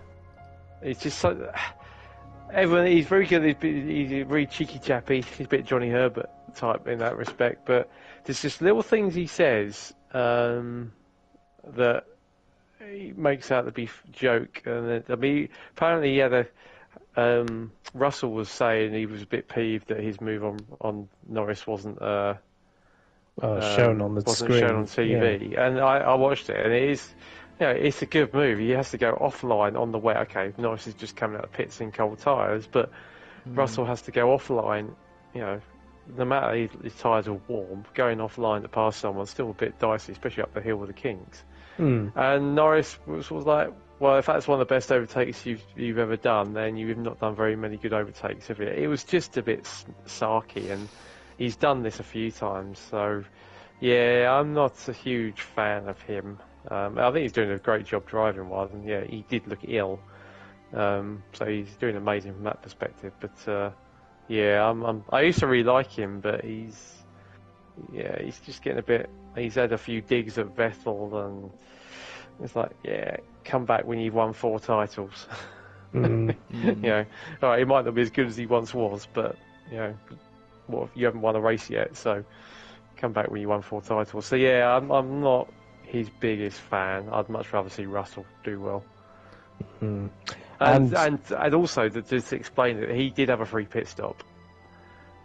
It's just so... Everyone, he's very good. He's a very cheeky chappy. He's a bit Johnny Herbert type in that respect. But there's just little things he says that he makes out to be joke, and then, I mean, apparently he had a. Russell was saying he was a bit peeved that his move on Norris wasn't shown on the wasn't screen. shown on TV, and I watched it, and it is, it's a good move. He has to go offline on the wet. Okay, Norris is just coming out of the pits in cold tyres, but Russell has to go offline. No matter his tyres are warm, going offline to pass someone's still a bit dicey, especially up the hill with the Kings. And Norris was like, well, if that's one of the best overtakes you've ever done, then you've not done very many good overtakes, have you? It was just a bit sarky, and he's done this a few times. So, yeah, I'm not a huge fan of him. I think he's doing a great job driving-wise, and yeah, he did look ill. So he's doing amazing from that perspective. But yeah, I used to really like him, but he's just getting a bit. He's had a few digs at Vettel, and it's like, yeah, come back when you've won 4 titles. All right, he might not be as good as he once was, but what if you haven't won a race yet? So come back when you won 4 titles. So yeah, I'm not his biggest fan. I'd much rather see Russell do well. And also to explain that he did have a free pit stop.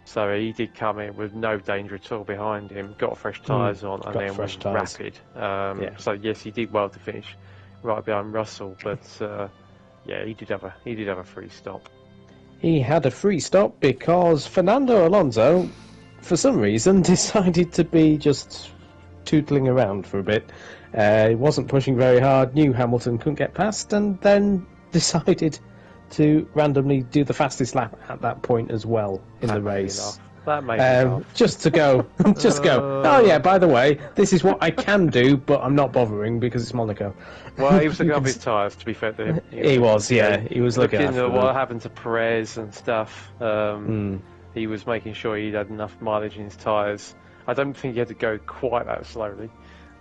So he did come in with no danger at all behind him, got fresh tyres on, and then was rapid. So yes, he did well to finish right behind Russell, but yeah, he did have a free stop. He had a free stop because Fernando Alonso, for some reason, decided to be just tootling around for a bit. He wasn't pushing very hard, knew Hamilton couldn't get past, and then decided to randomly do the fastest lap at that point as well in the race. That made me laugh. Just to go. Oh yeah, by the way, this is what I can do, but I'm not bothering because it's Monaco. Well, he was looking up his tyres, to be fair to him. He was looking at what happened to Perez and stuff. He was making sure he had enough mileage in his tyres. I don't think he had to go quite that slowly.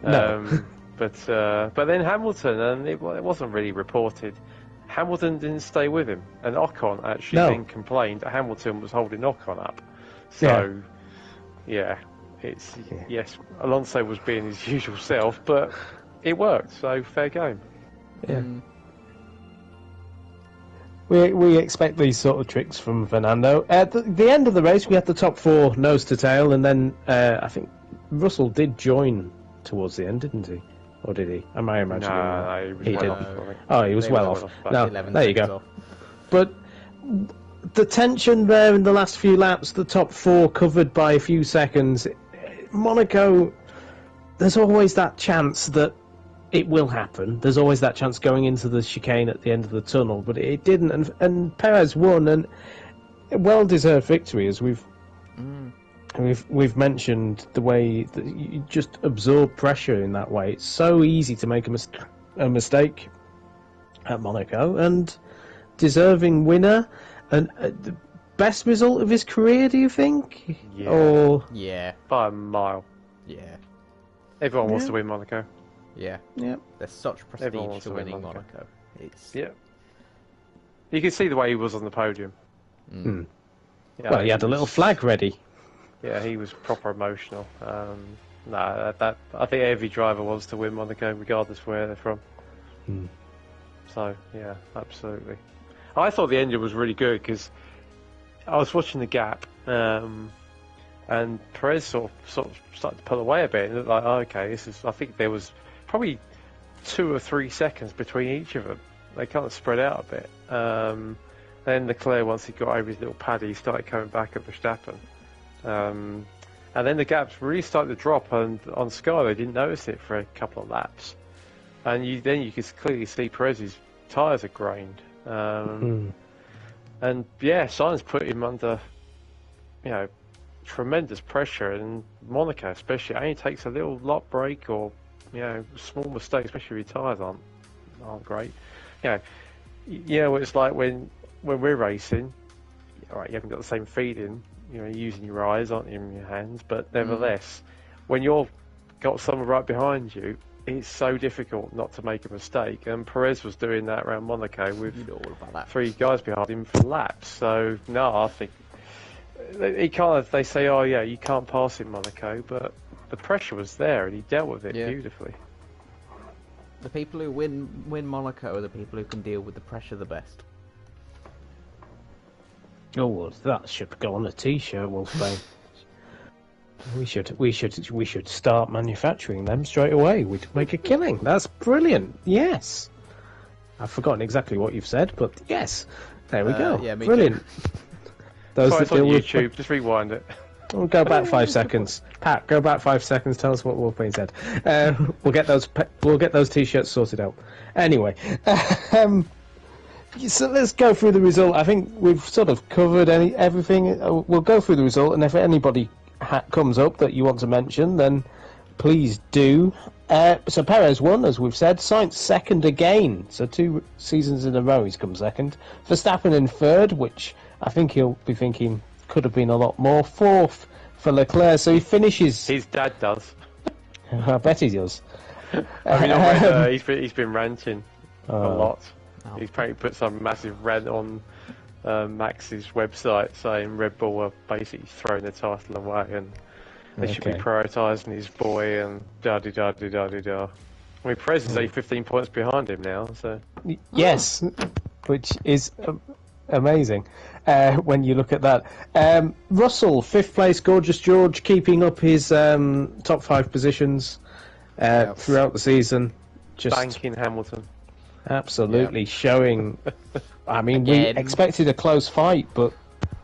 No. But then Hamilton, and it wasn't really reported, Hamilton didn't stay with him, and Ocon actually then complained that Hamilton was holding Ocon up. So, yes, Alonso was being his usual self, but it worked, so fair game. Yeah. We expect these sort of tricks from Fernando. At the end of the race, we had the top 4 nose to tail, and then I think Russell did join towards the end, didn't he? Or did he? Am I imagining? No, he was well off. Oh, he was well off. No, 11 there you go. off. But the tension there in the last few laps, the top 4 covered by a few seconds. Monaco, there's always that chance that it will happen. There's always that chance going into the chicane at the end of the tunnel, but it didn't. And Perez won, and a well-deserved victory, as we've mentioned, the way that you just absorb pressure in that way. It's so easy to make a mistake at Monaco, and deserving winner, and the best result of his career, do you think? Yeah. Or by a mile. Yeah. Everyone wants to win Monaco. Yeah. Yeah. There's such prestige to winning Monaco. It's You can see the way he was on the podium. Well, he had a little flag ready. Yeah, he was proper emotional. I think every driver wants to win Monaco, regardless of where they're from. So, yeah, absolutely. I thought the engine was really good because I was watching the gap, and Perez sort of started to pull away a bit. And it looked like, okay, I think there was probably 2 or 3 seconds between each of them. They kind of spread out a bit. Then Leclerc, once he got over his little paddy, he started coming back at Verstappen. And then the gaps really started to drop, and on Sky they didn't notice it for a couple of laps. And you could clearly see Perez's tyres are grained. And yeah, Sainz put him under, tremendous pressure, and Monaco especially. It only takes a little lot break or, small mistake, especially if your tyres aren't great. What it's like when we're racing. All right, you haven't got the same feeling. You're using your eyes, aren't you, in your hands? But nevertheless, when you've got someone right behind you, it's so difficult not to make a mistake. And Perez was doing that around Monaco with 3 guys behind him for laps. So, no, I think they say, oh, yeah, you can't pass in Monaco, but the pressure was there and he dealt with it beautifully. The people who win Monaco are the people who can deal with the pressure the best. Oh, well, that should go on a T-shirt, Wolfbane. We should start manufacturing them straight away. We'd make a killing. That's brilliant. Yes. I've forgotten exactly what you've said, but yes. There we go. Yeah, me brilliant. too. Sorry, it's on YouTube. Just rewind it. We'll go back 5 seconds. Pat, go back 5 seconds. Tell us what Wolfbane said. We'll get those T-shirts sorted out. Anyway, so let's go through the result. I think we've sort of covered everything. We'll go through the result, and if anybody comes up that you want to mention, then please do. So Perez won, as we've said. Sainz second again. So 2 seasons in a row he's come second. Verstappen in third, which I think he'll be thinking could have been a lot more. Fourth for Leclerc, so he finishes. His dad does. I bet he does. I mean, he's been ranting a lot. Oh. He's probably put some massive rant on Max's website saying Red Bull are basically throwing the title away and they should be prioritising his boy and da-di-da-di-da-di-da. I mean, Perez is only 15 points behind him now, so... Yes, which is amazing when you look at that. Russell, 5th place, Gorgeous George, keeping up his top 5 positions throughout the season. Just banking Hamilton. Absolutely showing... I mean, we expected a close fight, but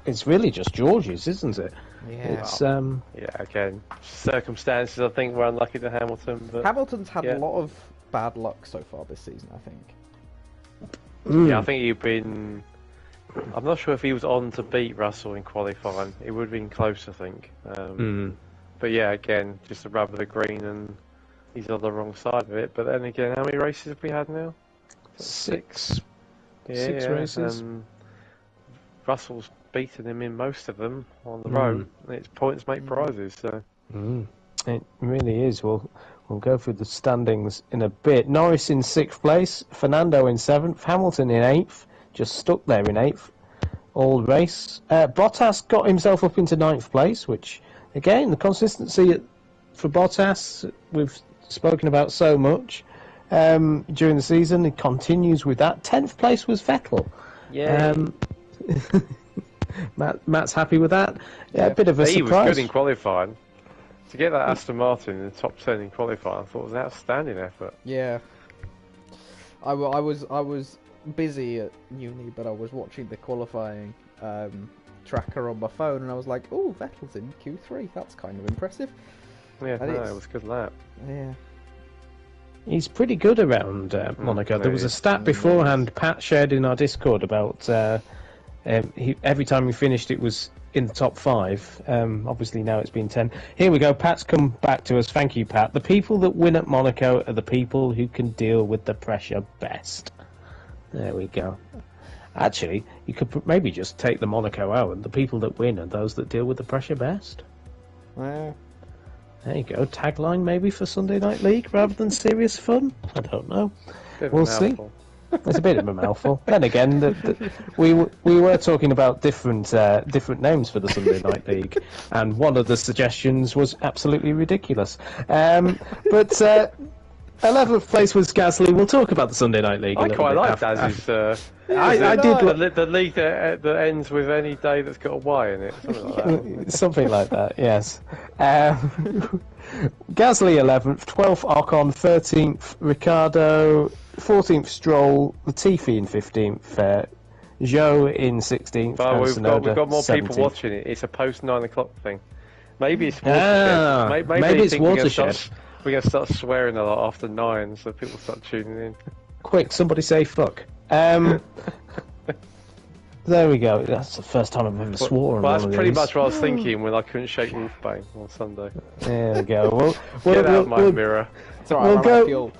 it's really just George's, isn't it? Yeah. It's, yeah, again, circumstances I think were unlucky to Hamilton. But Hamilton's had a lot of bad luck so far this season, I think. Yeah, I think he'd been... I'm not sure if he was on to beat Russell in qualifying. It would have been close, I think. But yeah, again, just a rub of the green and he's on the wrong side of it. But then again, how many races have we had now? 6. Yeah, 6 races. Russell's beaten him in most of them on the road. It's points make prizes, so... It really is. We'll go through the standings in a bit. Norris in 6th place, Fernando in 7th, Hamilton in 8th, just stuck there in 8th all race. Bottas got himself up into 9th place, which, again, the consistency for Bottas, we've spoken about so much during the season. It continues with that. 10th place was Vettel. Yeah. Matt's happy with that. Yeah, a bit of a surprise. He was good in qualifying. To get that Aston Martin in the top 10 in qualifying, I thought was an outstanding effort. Yeah. I was busy at uni, but I was watching the qualifying tracker on my phone, and I was like, "Oh, Vettel's in Q3. That's kind of impressive." Yeah, it was a good lap. Yeah. He's pretty good around Monaco. There was a stat beforehand Pat shared in our Discord about every time he finished, it was in the top 5. Obviously now it's been 10. Here we go. Pat's come back to us. Thank you, Pat. The people that win at Monaco are the people who can deal with the pressure best. There we go. Actually, you could maybe just take the Monaco out, and the people that win are those that deal with the pressure best. Yeah. There you go. Tagline maybe for Sunday Night League rather than serious fun. I don't know. We'll see. It's a bit of a mouthful. Then again, we were talking about different names for the Sunday Night League, and one of the suggestions was absolutely ridiculous. But 11th place was Gasly. We'll talk about the Sunday Night League. I quite like Daz's. I did the league that ends with any day that's got a Y in it. Something like that. Something like that. Yes. Gasly 11th, 12th Ocon, 13th Ricardo, 14th Stroll, Latifi in 15th, Zhou in 16th. But we've got more 17th. people watching it. It's a post 9 o'clock thing. Maybe it's Watershed. Maybe it's Watershed. We're going to start swearing a lot after 9, so people start tuning in. Quick, somebody say fuck. There we go. That's the first time I've ever sworn. Well, that's pretty much what I was thinking when I couldn't shake Wolfbane on Sunday. There we go. Get out my mirror. It's alright,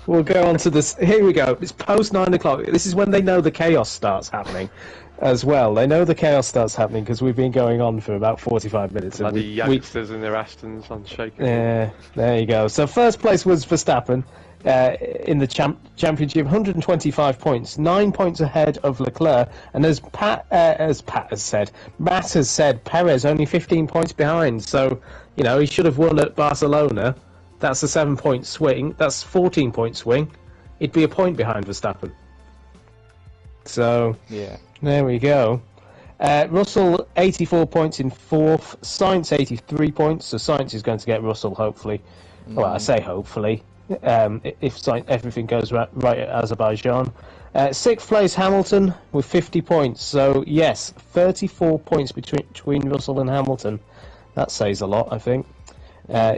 we'll go on to this. Here we go. It's post 9 o'clock. This is when they know the chaos starts happening as well. They know the chaos starts happening because we've been going on for about 45 minutes. Bloody youngsters in their Astons unshaken. Yeah, there you go. So first place was Verstappen in the championship, 125 points, 9 points ahead of Leclerc. And as Matt has said, Perez only 15 points behind. So, he should have won at Barcelona, That's a 7-point swing. That's 14-point swing. It'd be a point behind Verstappen. So, Yeah. there we go. Russell, 84 points in 4th. Sainz, 83 points. So Sainz is going to get Russell, hopefully. Well, I say hopefully. If everything goes right at Azerbaijan. 6th place, Hamilton, with 50 points. So, yes, 34 points between Russell and Hamilton. That says a lot, I think.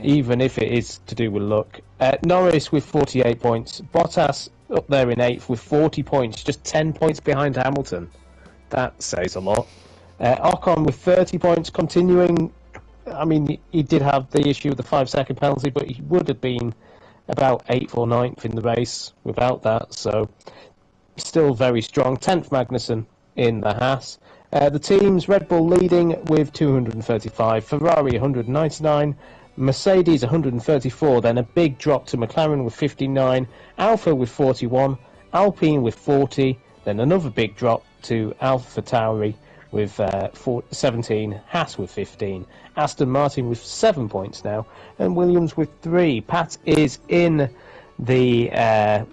Even if it is to do with luck. Norris with 48 points. Bottas up there in 8th with 40 points, just 10 points behind Hamilton. That says a lot. Ocon with 30 points, continuing. I mean, he did have the issue of the 5-second penalty, but he would have been about 8th or 9th in the race without that, so still very strong. 10th Magnussen in the Haas. The teams, Red Bull leading with 235, Ferrari 199, Mercedes 134, then a big drop to McLaren with 59, Alfa with 41, Alpine with 40, then another big drop to AlphaTauri with 17, Haas with 15, Aston Martin with 7 points now, and Williams with 3. Pat is in the...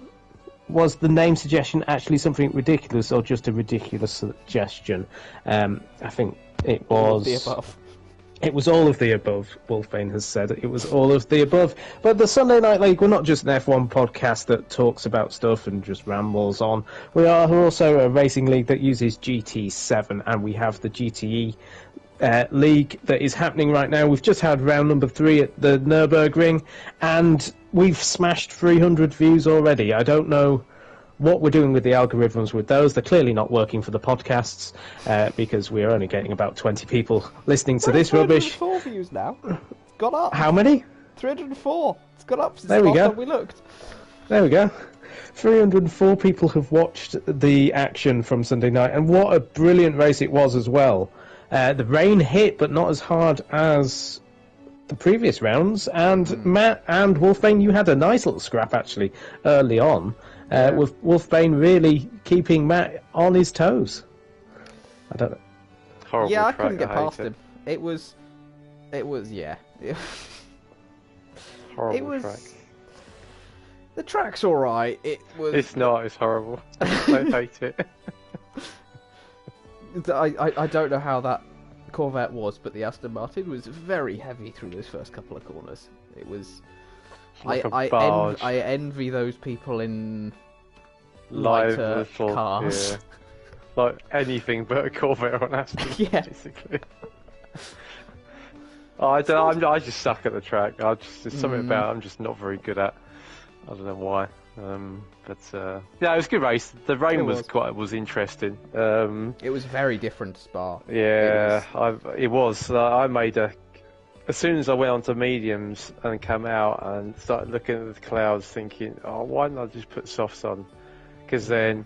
was the name suggestion actually something ridiculous or just a ridiculous suggestion? I think it was... All of the above. It was all of the above, Wolfbane has said. It was all of the above. But the Sunday Night League, we're not just an F1 podcast that talks about stuff and just rambles on. We are also a racing league that uses GT7, and we have the GTE league that is happening right now. We've just had round number 3 at the Nürburgring, and we've smashed 300 views already. I don't know what we're doing with the algorithms with those. They're clearly not working for the podcasts because we're only getting about 20 people listening to this rubbish. 304 views now. It's gone up. How many? 304. It's gone up since There the we last go. time we looked. There we go. 304 people have watched the action from Sunday night, and what a brilliant race it was as well. The rain hit, but not as hard as the previous rounds, and Matt and Wolfbane, you had a nice little scrap actually early on. With Wolfbane really keeping Matt on his toes. I don't know. Horrible Yeah, I track, couldn't get hate past it. him. It was, yeah. Horrible It was. track. The track's alright. It was. It's not. It's horrible. I hate it. I don't know how that Corvette was, but the Aston Martin was very heavy through those first couple of corners. It was. Like a barge. I envy those people in Live lighter little cars. Yeah. Like anything but a Corvette on Aston, Yeah. basically. I don't. I just suck at the track. There's something about it I'm just not very good at. I don't know why. Yeah, it was a good race. The rain was interesting. It was very different to Spa. Yeah, it was. I made as soon as I went onto mediums and came out and started looking at the clouds, thinking, "Oh, why don't I just put softs on?" Because then,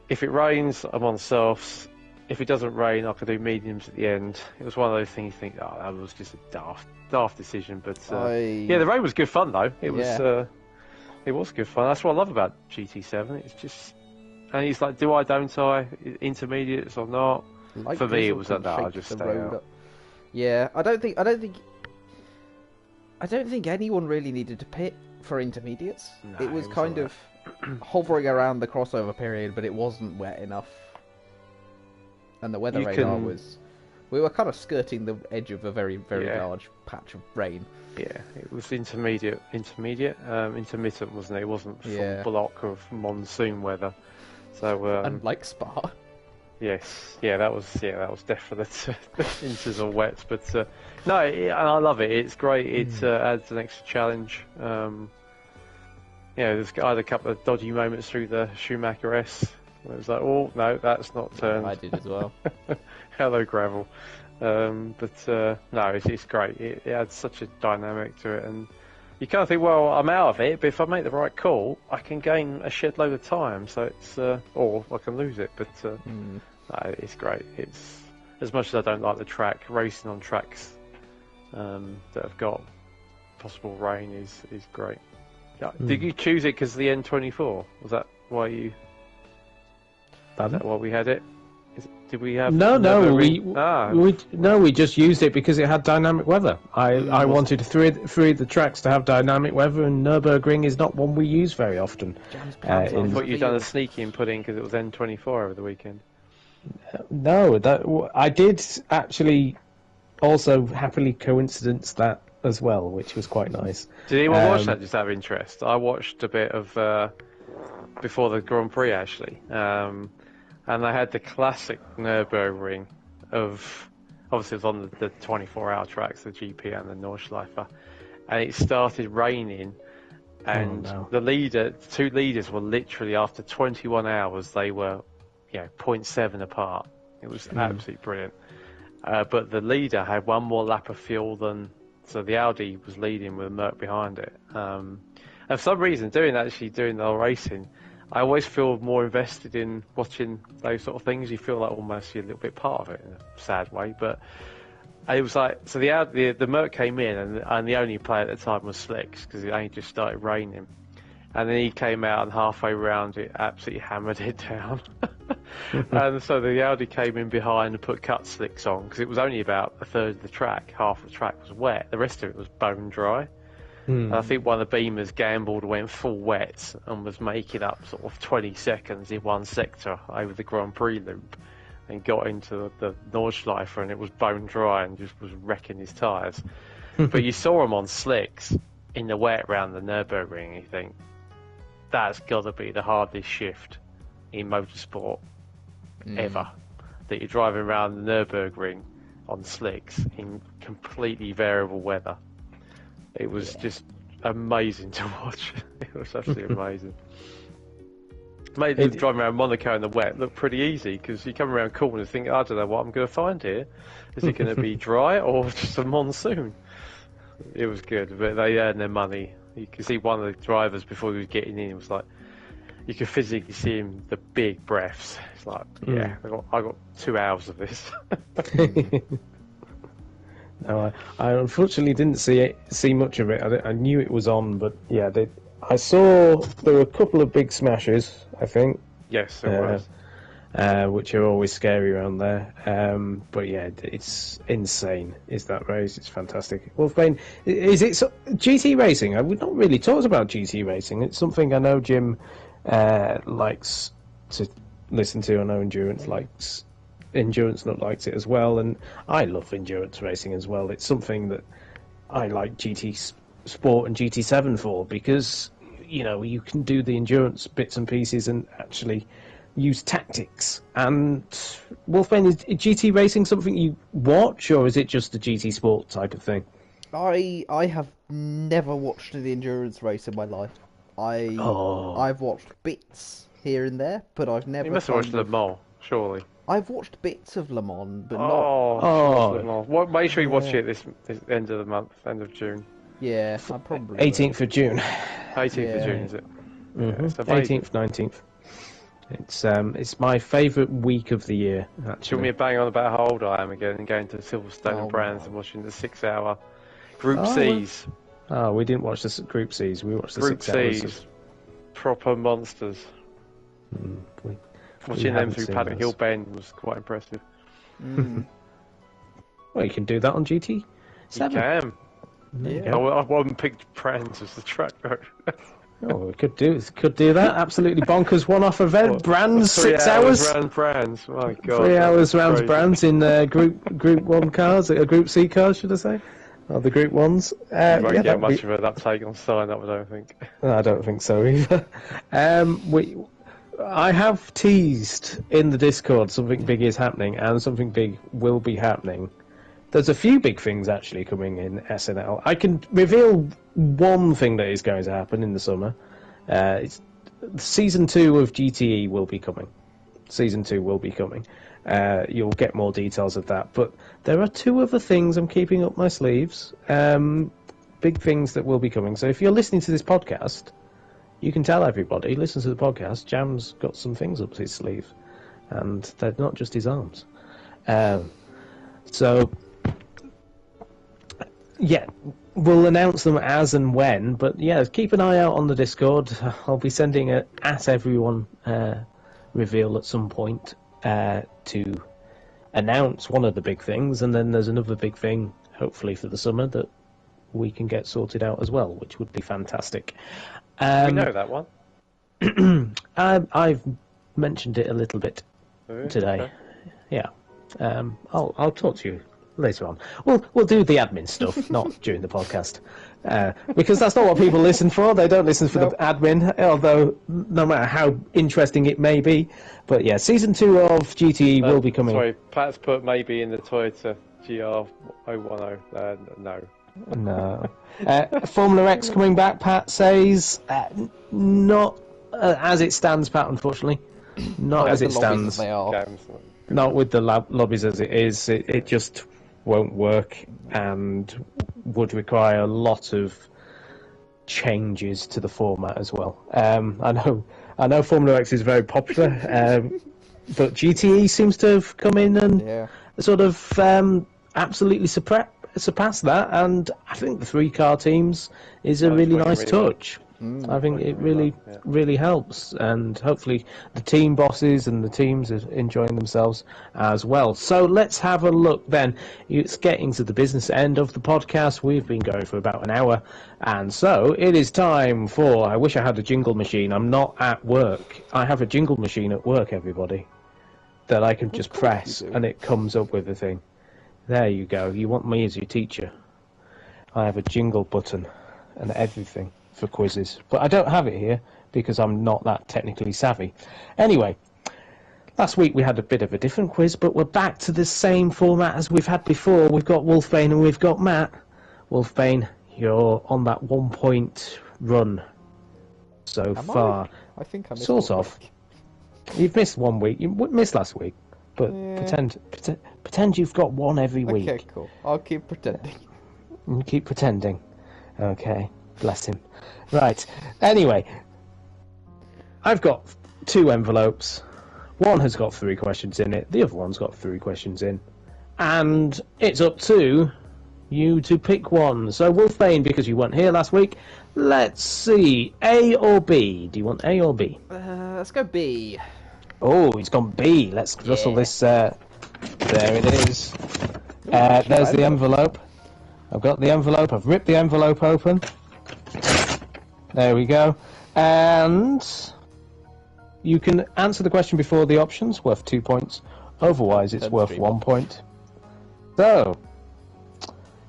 if it rains, I'm on softs. If it doesn't rain, I can do mediums at the end. It was one of those things you think, "Oh, that was just a daft decision." But yeah, the rain was good fun though. It was good fun. That's what I love about GT7. It's just, and it's like, do I, don't I? Intermediates or not? Like For me, it was drizzle like that. can I shake just the stay road out. up. Yeah, I don't think anyone really needed to pit for intermediates. No, it was it was kind all of hovering around the crossover period, but it wasn't wet enough. And the weather radar was... We were kind of skirting the edge of a very, very large patch of rain. Yeah, it was intermittent, wasn't it? It wasn't full block of monsoon weather. So Unlike Spa. yes, that was definite inches of wet. But no, and I love it. It's great. It adds an extra challenge. I had a couple of dodgy moments through the Schumacher S. It was like, oh no, that's not turned. I did as well. Hello, gravel. No, it's great. It adds such a dynamic to it, and you kind of think, well, I'm out of it, but if I make the right call, I can gain a shed load of time. So it's, or I can lose it. But no, it's great. It's as much as I don't like the track, racing on tracks that have got possible rain is great. Did you choose it because of the N24? Was that why you? Is that why we had it? Did Did we have No, Nürburgring? we just used it because it had dynamic weather. I wanted three of the tracks to have dynamic weather, and Nürburgring is not one we use very often. I thought you'd done a sneaky and put in because it was N24 over the weekend. No, I did actually also happily coincidence that as well, which was quite nice. Did anyone watch that just out of interest? I watched a bit of before the Grand Prix actually, and they had the classic Nürburgring of obviously it was on the 24-hour tracks, the GP and the Nordschleife, and it started raining, and the two leaders were literally after 21 hours they were 0.7 apart. It was absolutely brilliant. But the leader had one more lap of fuel so the Audi was leading with a Merc behind it. And for some reason, doing the racing, I always feel more invested in watching those sort of things. You feel like almost you're a little bit part of it in a sad way. But it was like, so the Merc came in, and the only player at the time was Slicks because it only just started raining. And then he came out and halfway round it absolutely hammered it down. And so the Audi came in behind and put cut slicks on because it was only about a third of the track. Half of the track was wet. The rest of it was bone dry. And I think one of the Beamers gambled, went full wet and was making up sort of 20 seconds in one sector over the Grand Prix loop and got into the Nordschleife and it was bone dry and just was wrecking his tyres. But you saw him on slicks in the wet around the Nürburgring and you think, that's got to be the hardest shift in motorsport ever. That you're driving around the Nürburgring on slicks in completely variable weather. It was just amazing to watch. It was absolutely amazing. Made driving around Monaco in the wet look pretty easy because you come around corners and think, I don't know what I'm going to find here. Is it going to be dry or just a monsoon? It was good, but they earned their money. You could see one of the drivers before he was getting in. It was like you could physically see him, the big breaths. It's like, I got 2 hours of this. No, I unfortunately didn't see much of it. I knew it was on, but I saw there were a couple of big smashes. I think. Yes, there was. Which are always scary around there. But yeah, it's insane. Is that race? It's fantastic. Wolfbane, is it GT racing? We've not really talked about GT racing. It's something I know Jim likes to listen to. I know Endurance likes it as well, and I love endurance racing as well. It's something that I like GT Sport and GT7 for because you can do the endurance bits and pieces and actually use tactics. And Wolfbane, is GT racing something you watch, or is it just a GT Sport type of thing? I have never watched the endurance race in my life. I've watched bits here and there, but I've never. You must have watched Le Mans, surely. I've watched bits of Le Mans, but not. Well, make sure you watch it this end of the month, end of June. Yeah, I probably. 18th of June. 18th of June, is it? Mm-hmm. 18th, 19th. It's my favourite week of the year, actually. Do you want me to bang on about how old I am again and going to Silverstone and Brands and watching the 6-hour Group C's? We didn't watch the Group C's. We watched the Group 6 hours. C's. Proper monsters. Watching them through Paddock Hill Bend was quite impressive. Well, you can do that on GT7. You can. Yeah. I wouldn't pick Brands as the track though. We could do that. Absolutely bonkers one-off event. Brands 6 hours. Round Brands. My God. 3 hours round Brands in Group 1 cars, Group C cars, should I say? Or the Group 1s. You won't get much of an uptake on sign-up, I don't think. No, I don't think so either. I have teased in the Discord something big is happening and something big will be happening. There's a few big things actually coming in SNL. I can reveal one thing that is going to happen in the summer. It's Season 2 of GTE will be coming. Season 2 will be coming. You'll get more details of that. But there are 2 other things I'm keeping up my sleeves. Big things that will be coming. So if you're listening to this podcast, you can tell everybody, listen to the podcast, Jam's got some things up his sleeve. And they're not just his arms. So, yeah, we'll announce them as and when. But yeah, keep an eye out on the Discord. I'll be sending a @everyone reveal at some point to announce one of the big things, and then there's another big thing, hopefully for the summer, that we can get sorted out as well, which would be fantastic. We know that one. I've mentioned it a little bit today. Okay. Yeah. I'll talk to you later on. We'll do the admin stuff, not during the podcast, because that's not what people listen for. They don't listen for the admin, although no matter how interesting it may be. But yeah, season 2 of GTE will be coming. Sorry, Pat's put maybe in the Toyota GR010. No. No. Formula X coming back, Pat says. Not as it stands, Pat, unfortunately. Not as it stands. They are. Not with the lobbies as it is. It just won't work and would require a lot of changes to the format as well. I know Formula X is very popular, but GTE seems to have come in and sort of absolutely surpassed that, and I think the 3-car teams is a really nice touch. I think it really helps, and hopefully the team bosses and the teams are enjoying themselves as well. So let's have a look then. It's getting to the business end of the podcast. We've been going for about an hour, and so it is time for... I wish I had a jingle machine. I'm not at work. I have a jingle machine at work, everybody, that I can just press and it comes up with a thing. There you go. You want me as your teacher. I have a jingle button and everything for quizzes, but I don't have it here because I'm not that technically savvy. Anyway, last week we had a bit of a different quiz, but we're back to the same format as we've had before. We've got Wolfbane and we've got Matt. Wolfbane, you're on that 1-point run so far. I think I missed sort of. You've missed 1 week. You missed last week, but pretend you've got one every week. Okay, cool. I'll keep pretending. You keep pretending. Okay. Bless him. Right. Anyway, I've got 2 envelopes. One has got 3 questions in it. The other one's got 3 questions in. And it's up to you to pick one. So, Wolfbane, because you weren't here last week, let's see. A or B? Do you want A or B? Let's go B. Oh, he's gone B. Let's rustle this. There it is. There's the envelope. I've got the envelope. I've ripped the envelope open. There we go. And you can answer the question before the options, worth 2 points. Otherwise, it's worth 1 point. So,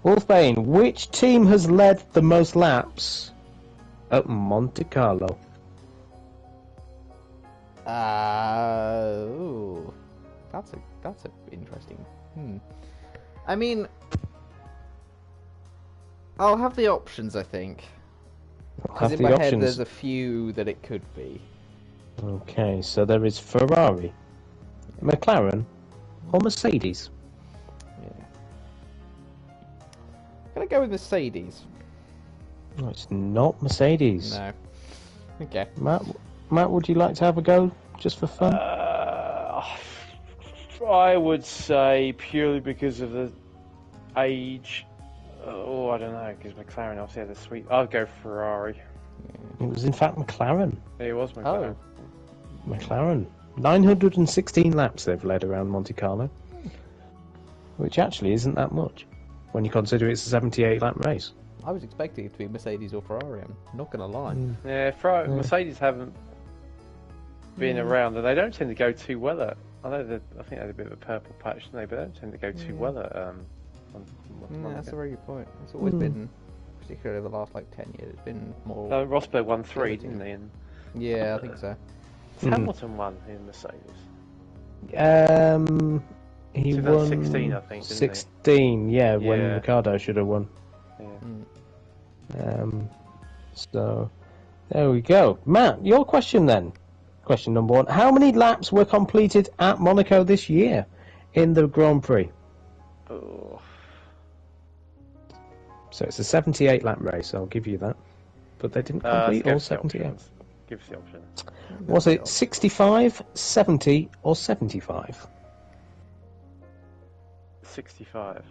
Wolfbane, which team has led the most laps at Monte Carlo? That's a interesting. I mean, I'll have the options, I think. Because in my head, there's a few that it could be. Okay, so there is Ferrari, McLaren, or Mercedes. Yeah. Can I go with Mercedes? No, it's not Mercedes. No. Okay. Matt, would you like to have a go, just for fun? I would say purely because of the age. Oh, I don't know, because McLaren obviously had a sweet... I'll go Ferrari. It was in fact McLaren. It was McLaren. Oh. McLaren. 916 laps they've led around Monte Carlo. Which actually isn't that much, when you consider it's a 78-lap race. I was expecting it to be Mercedes or Ferrari, I'm not going to lie. Yeah, Mercedes haven't been around, and they don't tend to go too well at... I think they had a bit of a purple patch, didn't they? But they don't tend to go too well at... that's a very good point. It's always been, particularly the last 10 years, it's been more... Rosberg won 3, didn't he? And, yeah, I think so. Hamilton won in Mercedes. He 2016, won... I think, didn't 16, yeah, when Ricardo should have won. Yeah. So, there we go. Matt, your question then. Question number 1. How many laps were completed at Monaco this year in the Grand Prix? Oh. So it's a 78-lap race, I'll give you that. But they didn't complete all 78. Give us the option. Was it 65, 70, or 75? 65.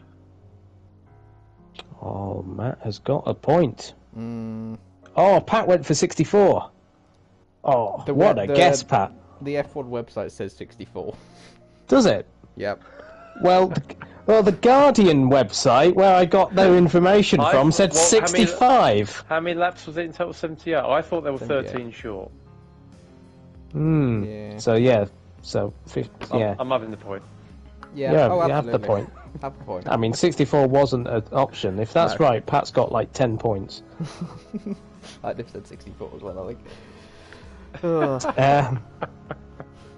Oh, Matt has got a point. Oh, Pat went for 64. Oh, what a guess, Pat. The F1 website says 64. Does it? Yep. Well, the Guardian website, where I got their information from, said 65. How many laps was it in total? 78. I thought there were 78. 13 short. Yeah. So yeah. So 50, yeah. I'm having the point. Yeah. You have the point. Have the point. I mean, 64 wasn't an option. If that's No. right, Pat's got like 10 points. I'd have said 64 as well, I think.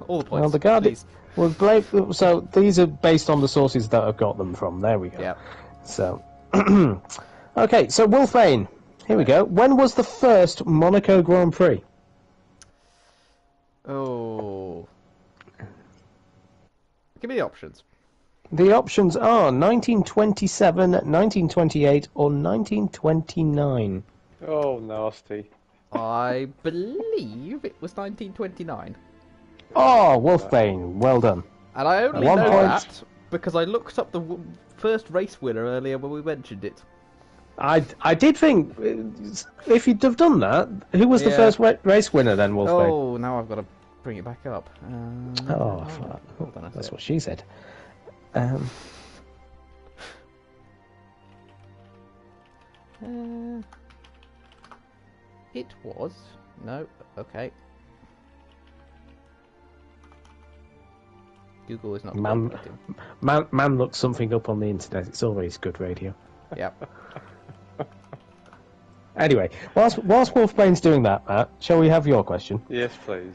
All the points. Well, the Guardian. Please. Well, so these are based on the sources that I've got them from. There we go. Yeah. So, okay. So Wolfbane, here we go. When was the first Monaco Grand Prix? Oh. Give me the options. The options are 1927, 1928, or 1929. Oh, nasty. I believe it was 1929. Oh, Wolfbane, well done. And I only 1 know point. that because I looked up the first race winner earlier when we mentioned it. I did think, if you'd have done that, who was the Yeah. first race winner then, Wolfbane? Oh, now I've got to bring it back up. Fuck. Hold on a That's sec. what she said. It was... No, okay. Google is not Man- cooperating. Man looks something up on the internet. It's always good radio. Yep. Anyway, whilst Wolfbane's doing that, Matt, shall we have your question? Yes, please.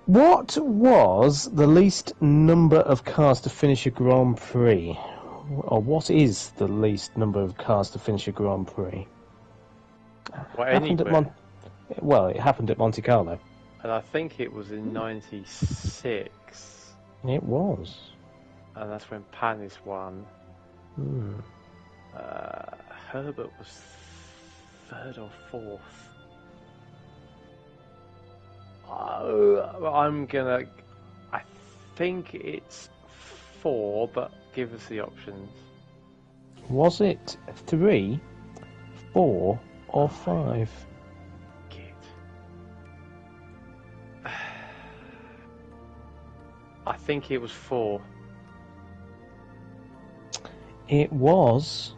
What was the least number of cars to finish a Grand Prix? Or what is the least number of cars to finish a Grand Prix? Well, Happened at anywhere. Well, it happened at Monte Carlo. And I think it was in 96. It was. And that's when Panis won. Hmm. Herbert was third or fourth. I think it's 4, but give us the options. Was it 3, 4, or 5? Git. I think it was 4. It was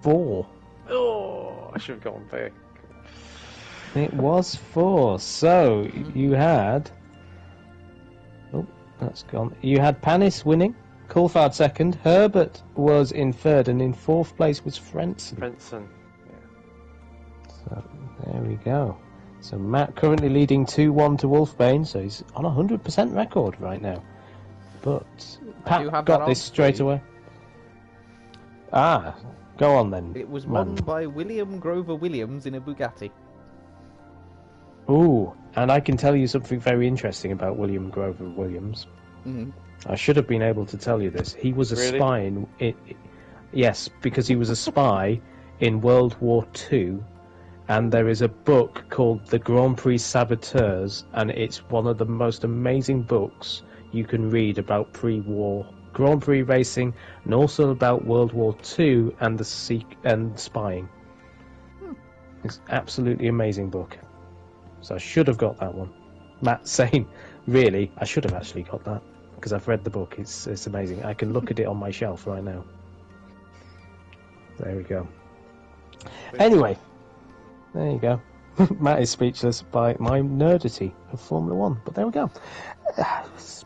4. Oh, I should have gone there. It was 4. So you had. Oh, that's gone. You had Panis winning, Coulthard second, Herbert was in third, and in fourth place was Frentzen. Princeton. So there we go. So Matt currently leading 2-1 to Wolfbane, so he's on 100% record right now. But do have Pat that got on this straight screen. away. Ah, go on then. It was man. won by William Grover Williams in a Bugatti. Ooh, and I can tell you something very interesting about William Grover Williams. Mm. I should have been able to tell you this. He was a Really? spy in yes, because he was a spy in World War II, and there is a book called The Grand Prix Saboteurs, and it's one of the most amazing books you can read about pre-war Grand Prix racing, and also about World War II and and spying. It's an absolutely amazing book. So I should have got that one. Matt's saying, really, I should have actually got that, because I've read the book. It's amazing. I can look at it on my shelf right now. There we go. Anyway, there you go. Matt is speechless by my nerdity of Formula 1. But there we go. It's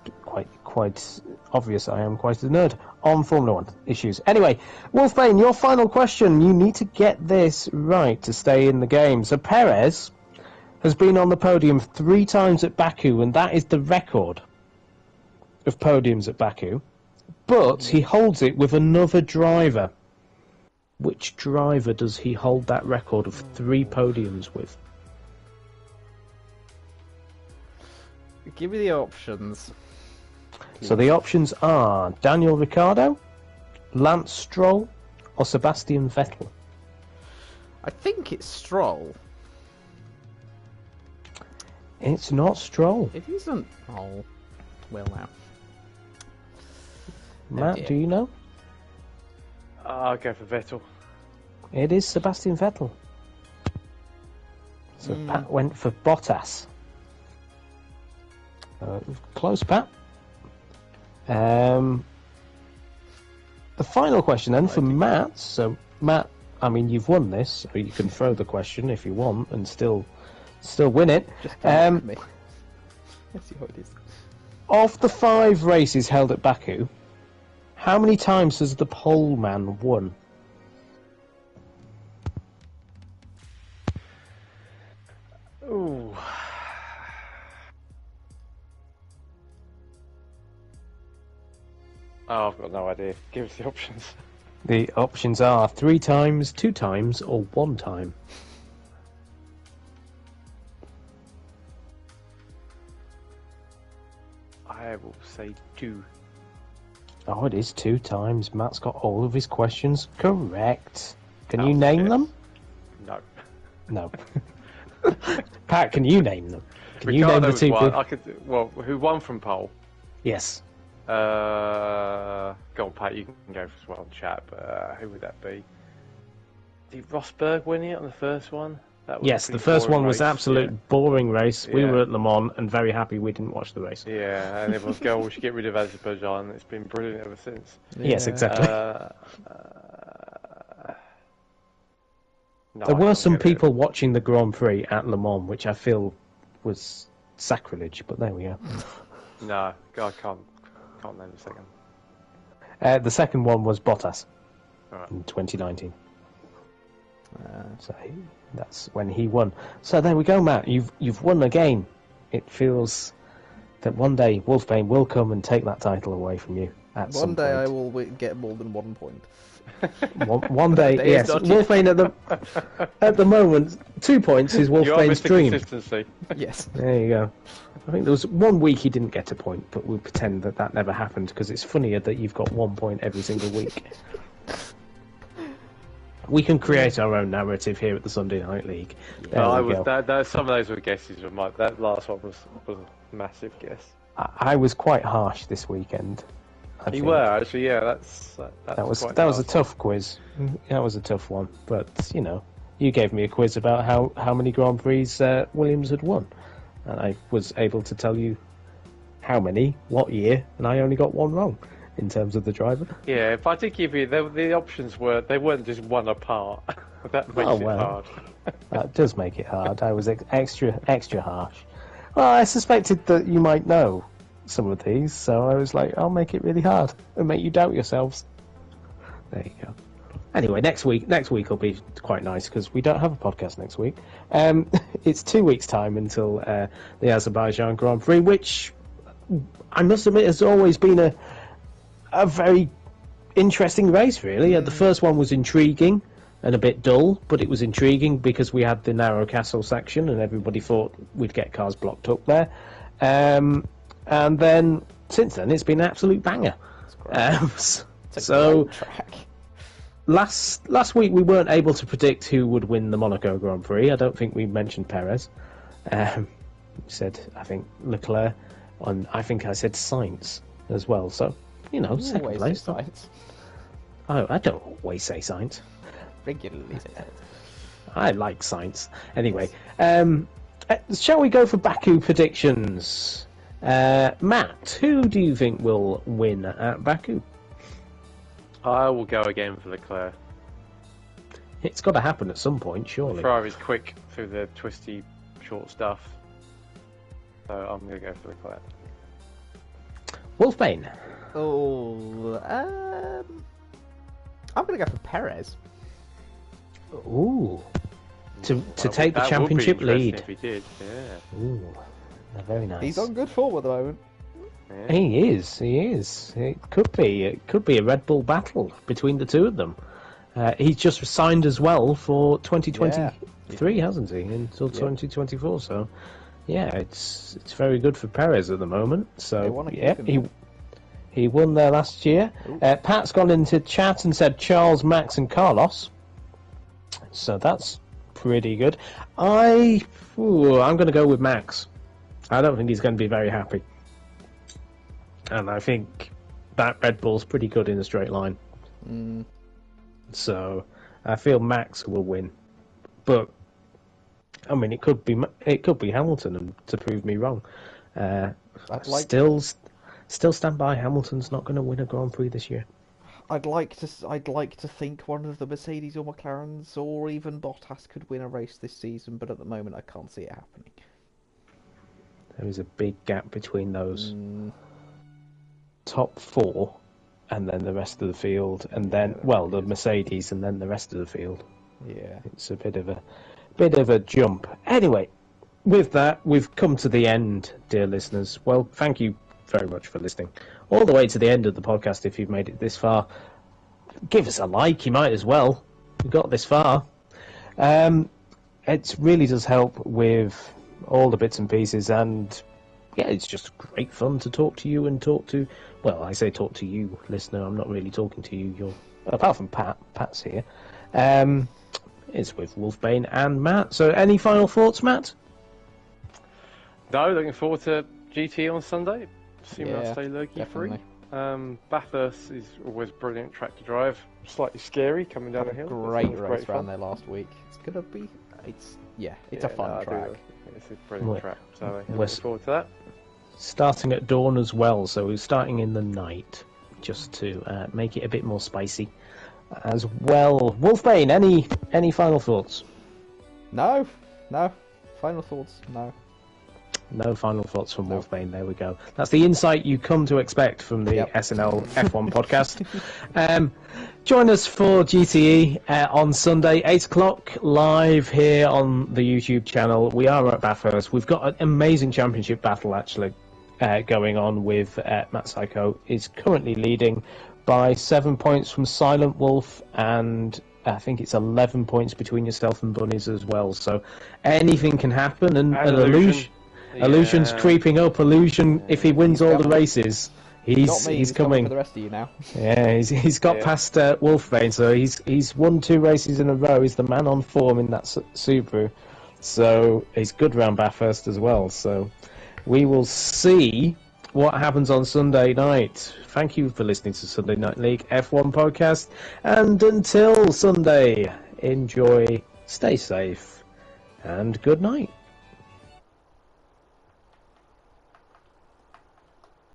quite obvious I am quite a nerd on Formula 1 issues. Anyway, Wolfbane, your final question. You need to get this right to stay in the game. So Perez has been on the podium 3 times at Baku, and that is the record of podiums at Baku. But he holds it with another driver. Which driver does he hold that record of 3 podiums with? Give me the options. So the options are Daniel Ricciardo, Lance Stroll, or Sebastian Vettel. I think it's Stroll. It's not Stroll. It isn't. Oh, well now. Matt, dear. do you know? I'll go for Vettel. It is Sebastian Vettel. So Pat went for Bottas. Close, Pat. The final question then for Matt. So Matt, I mean, you've won this, so you can throw the question if you want and still win it. Just come me. Let's see how it is. Of the 5 races held at Baku, how many times has the pole man won? Ooh. Oh, I've got no idea. Give us the options. The options are 3 times, 2 times, or 1 time. I will say 2. Oh, it is 2 times. Matt's got all of his questions correct. Can you name them? No. No. Pat, can you name them? Can Ricardo you name the 2 won. people? Who won from pole? Yes. Go on, Pat, you can go as well in chat, but who would that be? Did Rosberg win it on the first one? That was Yes, the first one was absolute boring race. We were at Le Mans and very happy we didn't watch the race. Yeah, and everyone's going, we should get rid of Azerbaijan. It's been brilliant ever since. Yes, exactly. No, there were some people watching the Grand Prix at Le Mans, which I feel was sacrilege, but there we go. No, I can't name the second. The second one was Bottas Right. in 2019. So that's when he won. So there we go, Matt. You've won a game. It feels that one day Wolfbane will come and take that title away from you. One day I will get more than 1 point. One day, yes. Wolfbane at the moment, 2 points is Wolfbane's dream. Consistency. Yes. There you go. I think there was 1 week he didn't get a point, but we'll pretend that never happened because it's funnier that you've got 1 point every single week. We can create our own narrative here at the Sunday Night League. There we go. Some of those were guesses. That last one was a massive guess. I was quite harsh this weekend. You were actually, yeah. That was a tough quiz. That was a tough one, but you gave me a quiz about how many Grand Prix Williams had won, and I was able to tell you how many, what year, and I only got 1 wrong in terms of the driver. Yeah, if I did give you the options they weren't just 1 apart. That makes it hard. That does make it hard. I was extra harsh. Well, I suspected that you might know some of these, so I was like, I'll make it really hard and make you doubt yourselves. There you go. Anyway, next week will be quite nice because we don't have a podcast next week. It's 2 weeks' time until the Azerbaijan Grand Prix, which I must admit has always been a very interesting race, really. The first one was intriguing and a bit dull, but it was intriguing because we had the narrow castle section and everybody thought we'd get cars blocked up there. And then, since then, it's been an absolute banger. So, last week we weren't able to predict who would win the Monaco Grand Prix. I don't think we mentioned Perez. We said, I think, Leclerc, and I think I said Sainz as well. So, second place. Sainz. Oh, I don't always say Sainz. Regularly say Sainz. I like Sainz. Anyway, shall we go for Baku predictions? Matt, who do you think will win at Baku? I will go again for Leclerc. It's got to happen at some point, surely. Ferrari's quick through the twisty, short stuff. So I'm going to go for Leclerc. Wolfbane. Oh, I'm going to go for Perez. Ooh. To take the championship lead. If he did, yeah. Ooh, very nice. He's on good form at the moment. Yeah. He is. It could be a Red Bull battle between the two of them. He's just signed as well for 2023, hasn't he? Until 2024. So, yeah, it's very good for Perez at the moment. So, yeah, he won there last year. Pat's gone into chat and said Charles, Max, and Carlos. So that's pretty good. I'm going to go with Max. I don't think he's going to be very happy. And I think that Red Bull's pretty good in a straight line. So I feel Max will win. But I mean, it could be Hamilton to prove me wrong. still stand by. Hamilton's not going to win a Grand Prix this year. I'd like to think one of the Mercedes or McLarens or even Bottas could win a race this season, but at the moment I can't see it happening. There is a big gap between those top 4 and then the rest of the field, and then the Mercedes and then the rest of the field. Yeah, it's a bit of a jump. Anyway, with that, we've come to the end, dear listeners. Well, thank you very much for listening all the way to the end of the podcast. If you've made it this far, give us a like. You might as well. You got this far. It really does help with all the bits and pieces, and yeah, it's just great fun to talk to you and talk to. Well, I say talk to you, listener. I'm not really talking to you. You're apart from Pat. Pat's here. It's with Wolfbane and Matt. So, any final thoughts, Matt? No, looking forward to GT on Sunday. Assuming I'll stay low-key free. Bathurst is always a brilliant track to drive. Slightly scary coming down the hill. Great race around there last week. It's gonna be. It's a fun track. It's a brilliant track. So looking forward to that. Starting at dawn as well, so we're starting in the night, just to make it a bit more spicy as well. Wolfbane, any final thoughts? No. Final thoughts, no. No final thoughts from Wolfbane. There we go. That's the insight you come to expect from the SNL F1 podcast. Join us for GTE on Sunday, 8 o'clock, live here on the YouTube channel. We are at Bathurst. We've got an amazing championship battle, actually, going on with Matt Psycho. Is currently leading by 7 points from Silent Wolf, and I think it's 11 points between yourself and Bunnies as well. So anything can happen, and Illusion's creeping up. Illusion, if he wins all the races, he's coming. For the rest of you now. Yeah, he's got past Wolfbane, so he's won 2 races in a row. He's the man on form in that Subaru, so he's good round Bathurst as well. So we will see what happens on Sunday night. Thank you for listening to Sunday Night League F1 podcast, and until Sunday, enjoy, stay safe, and good night.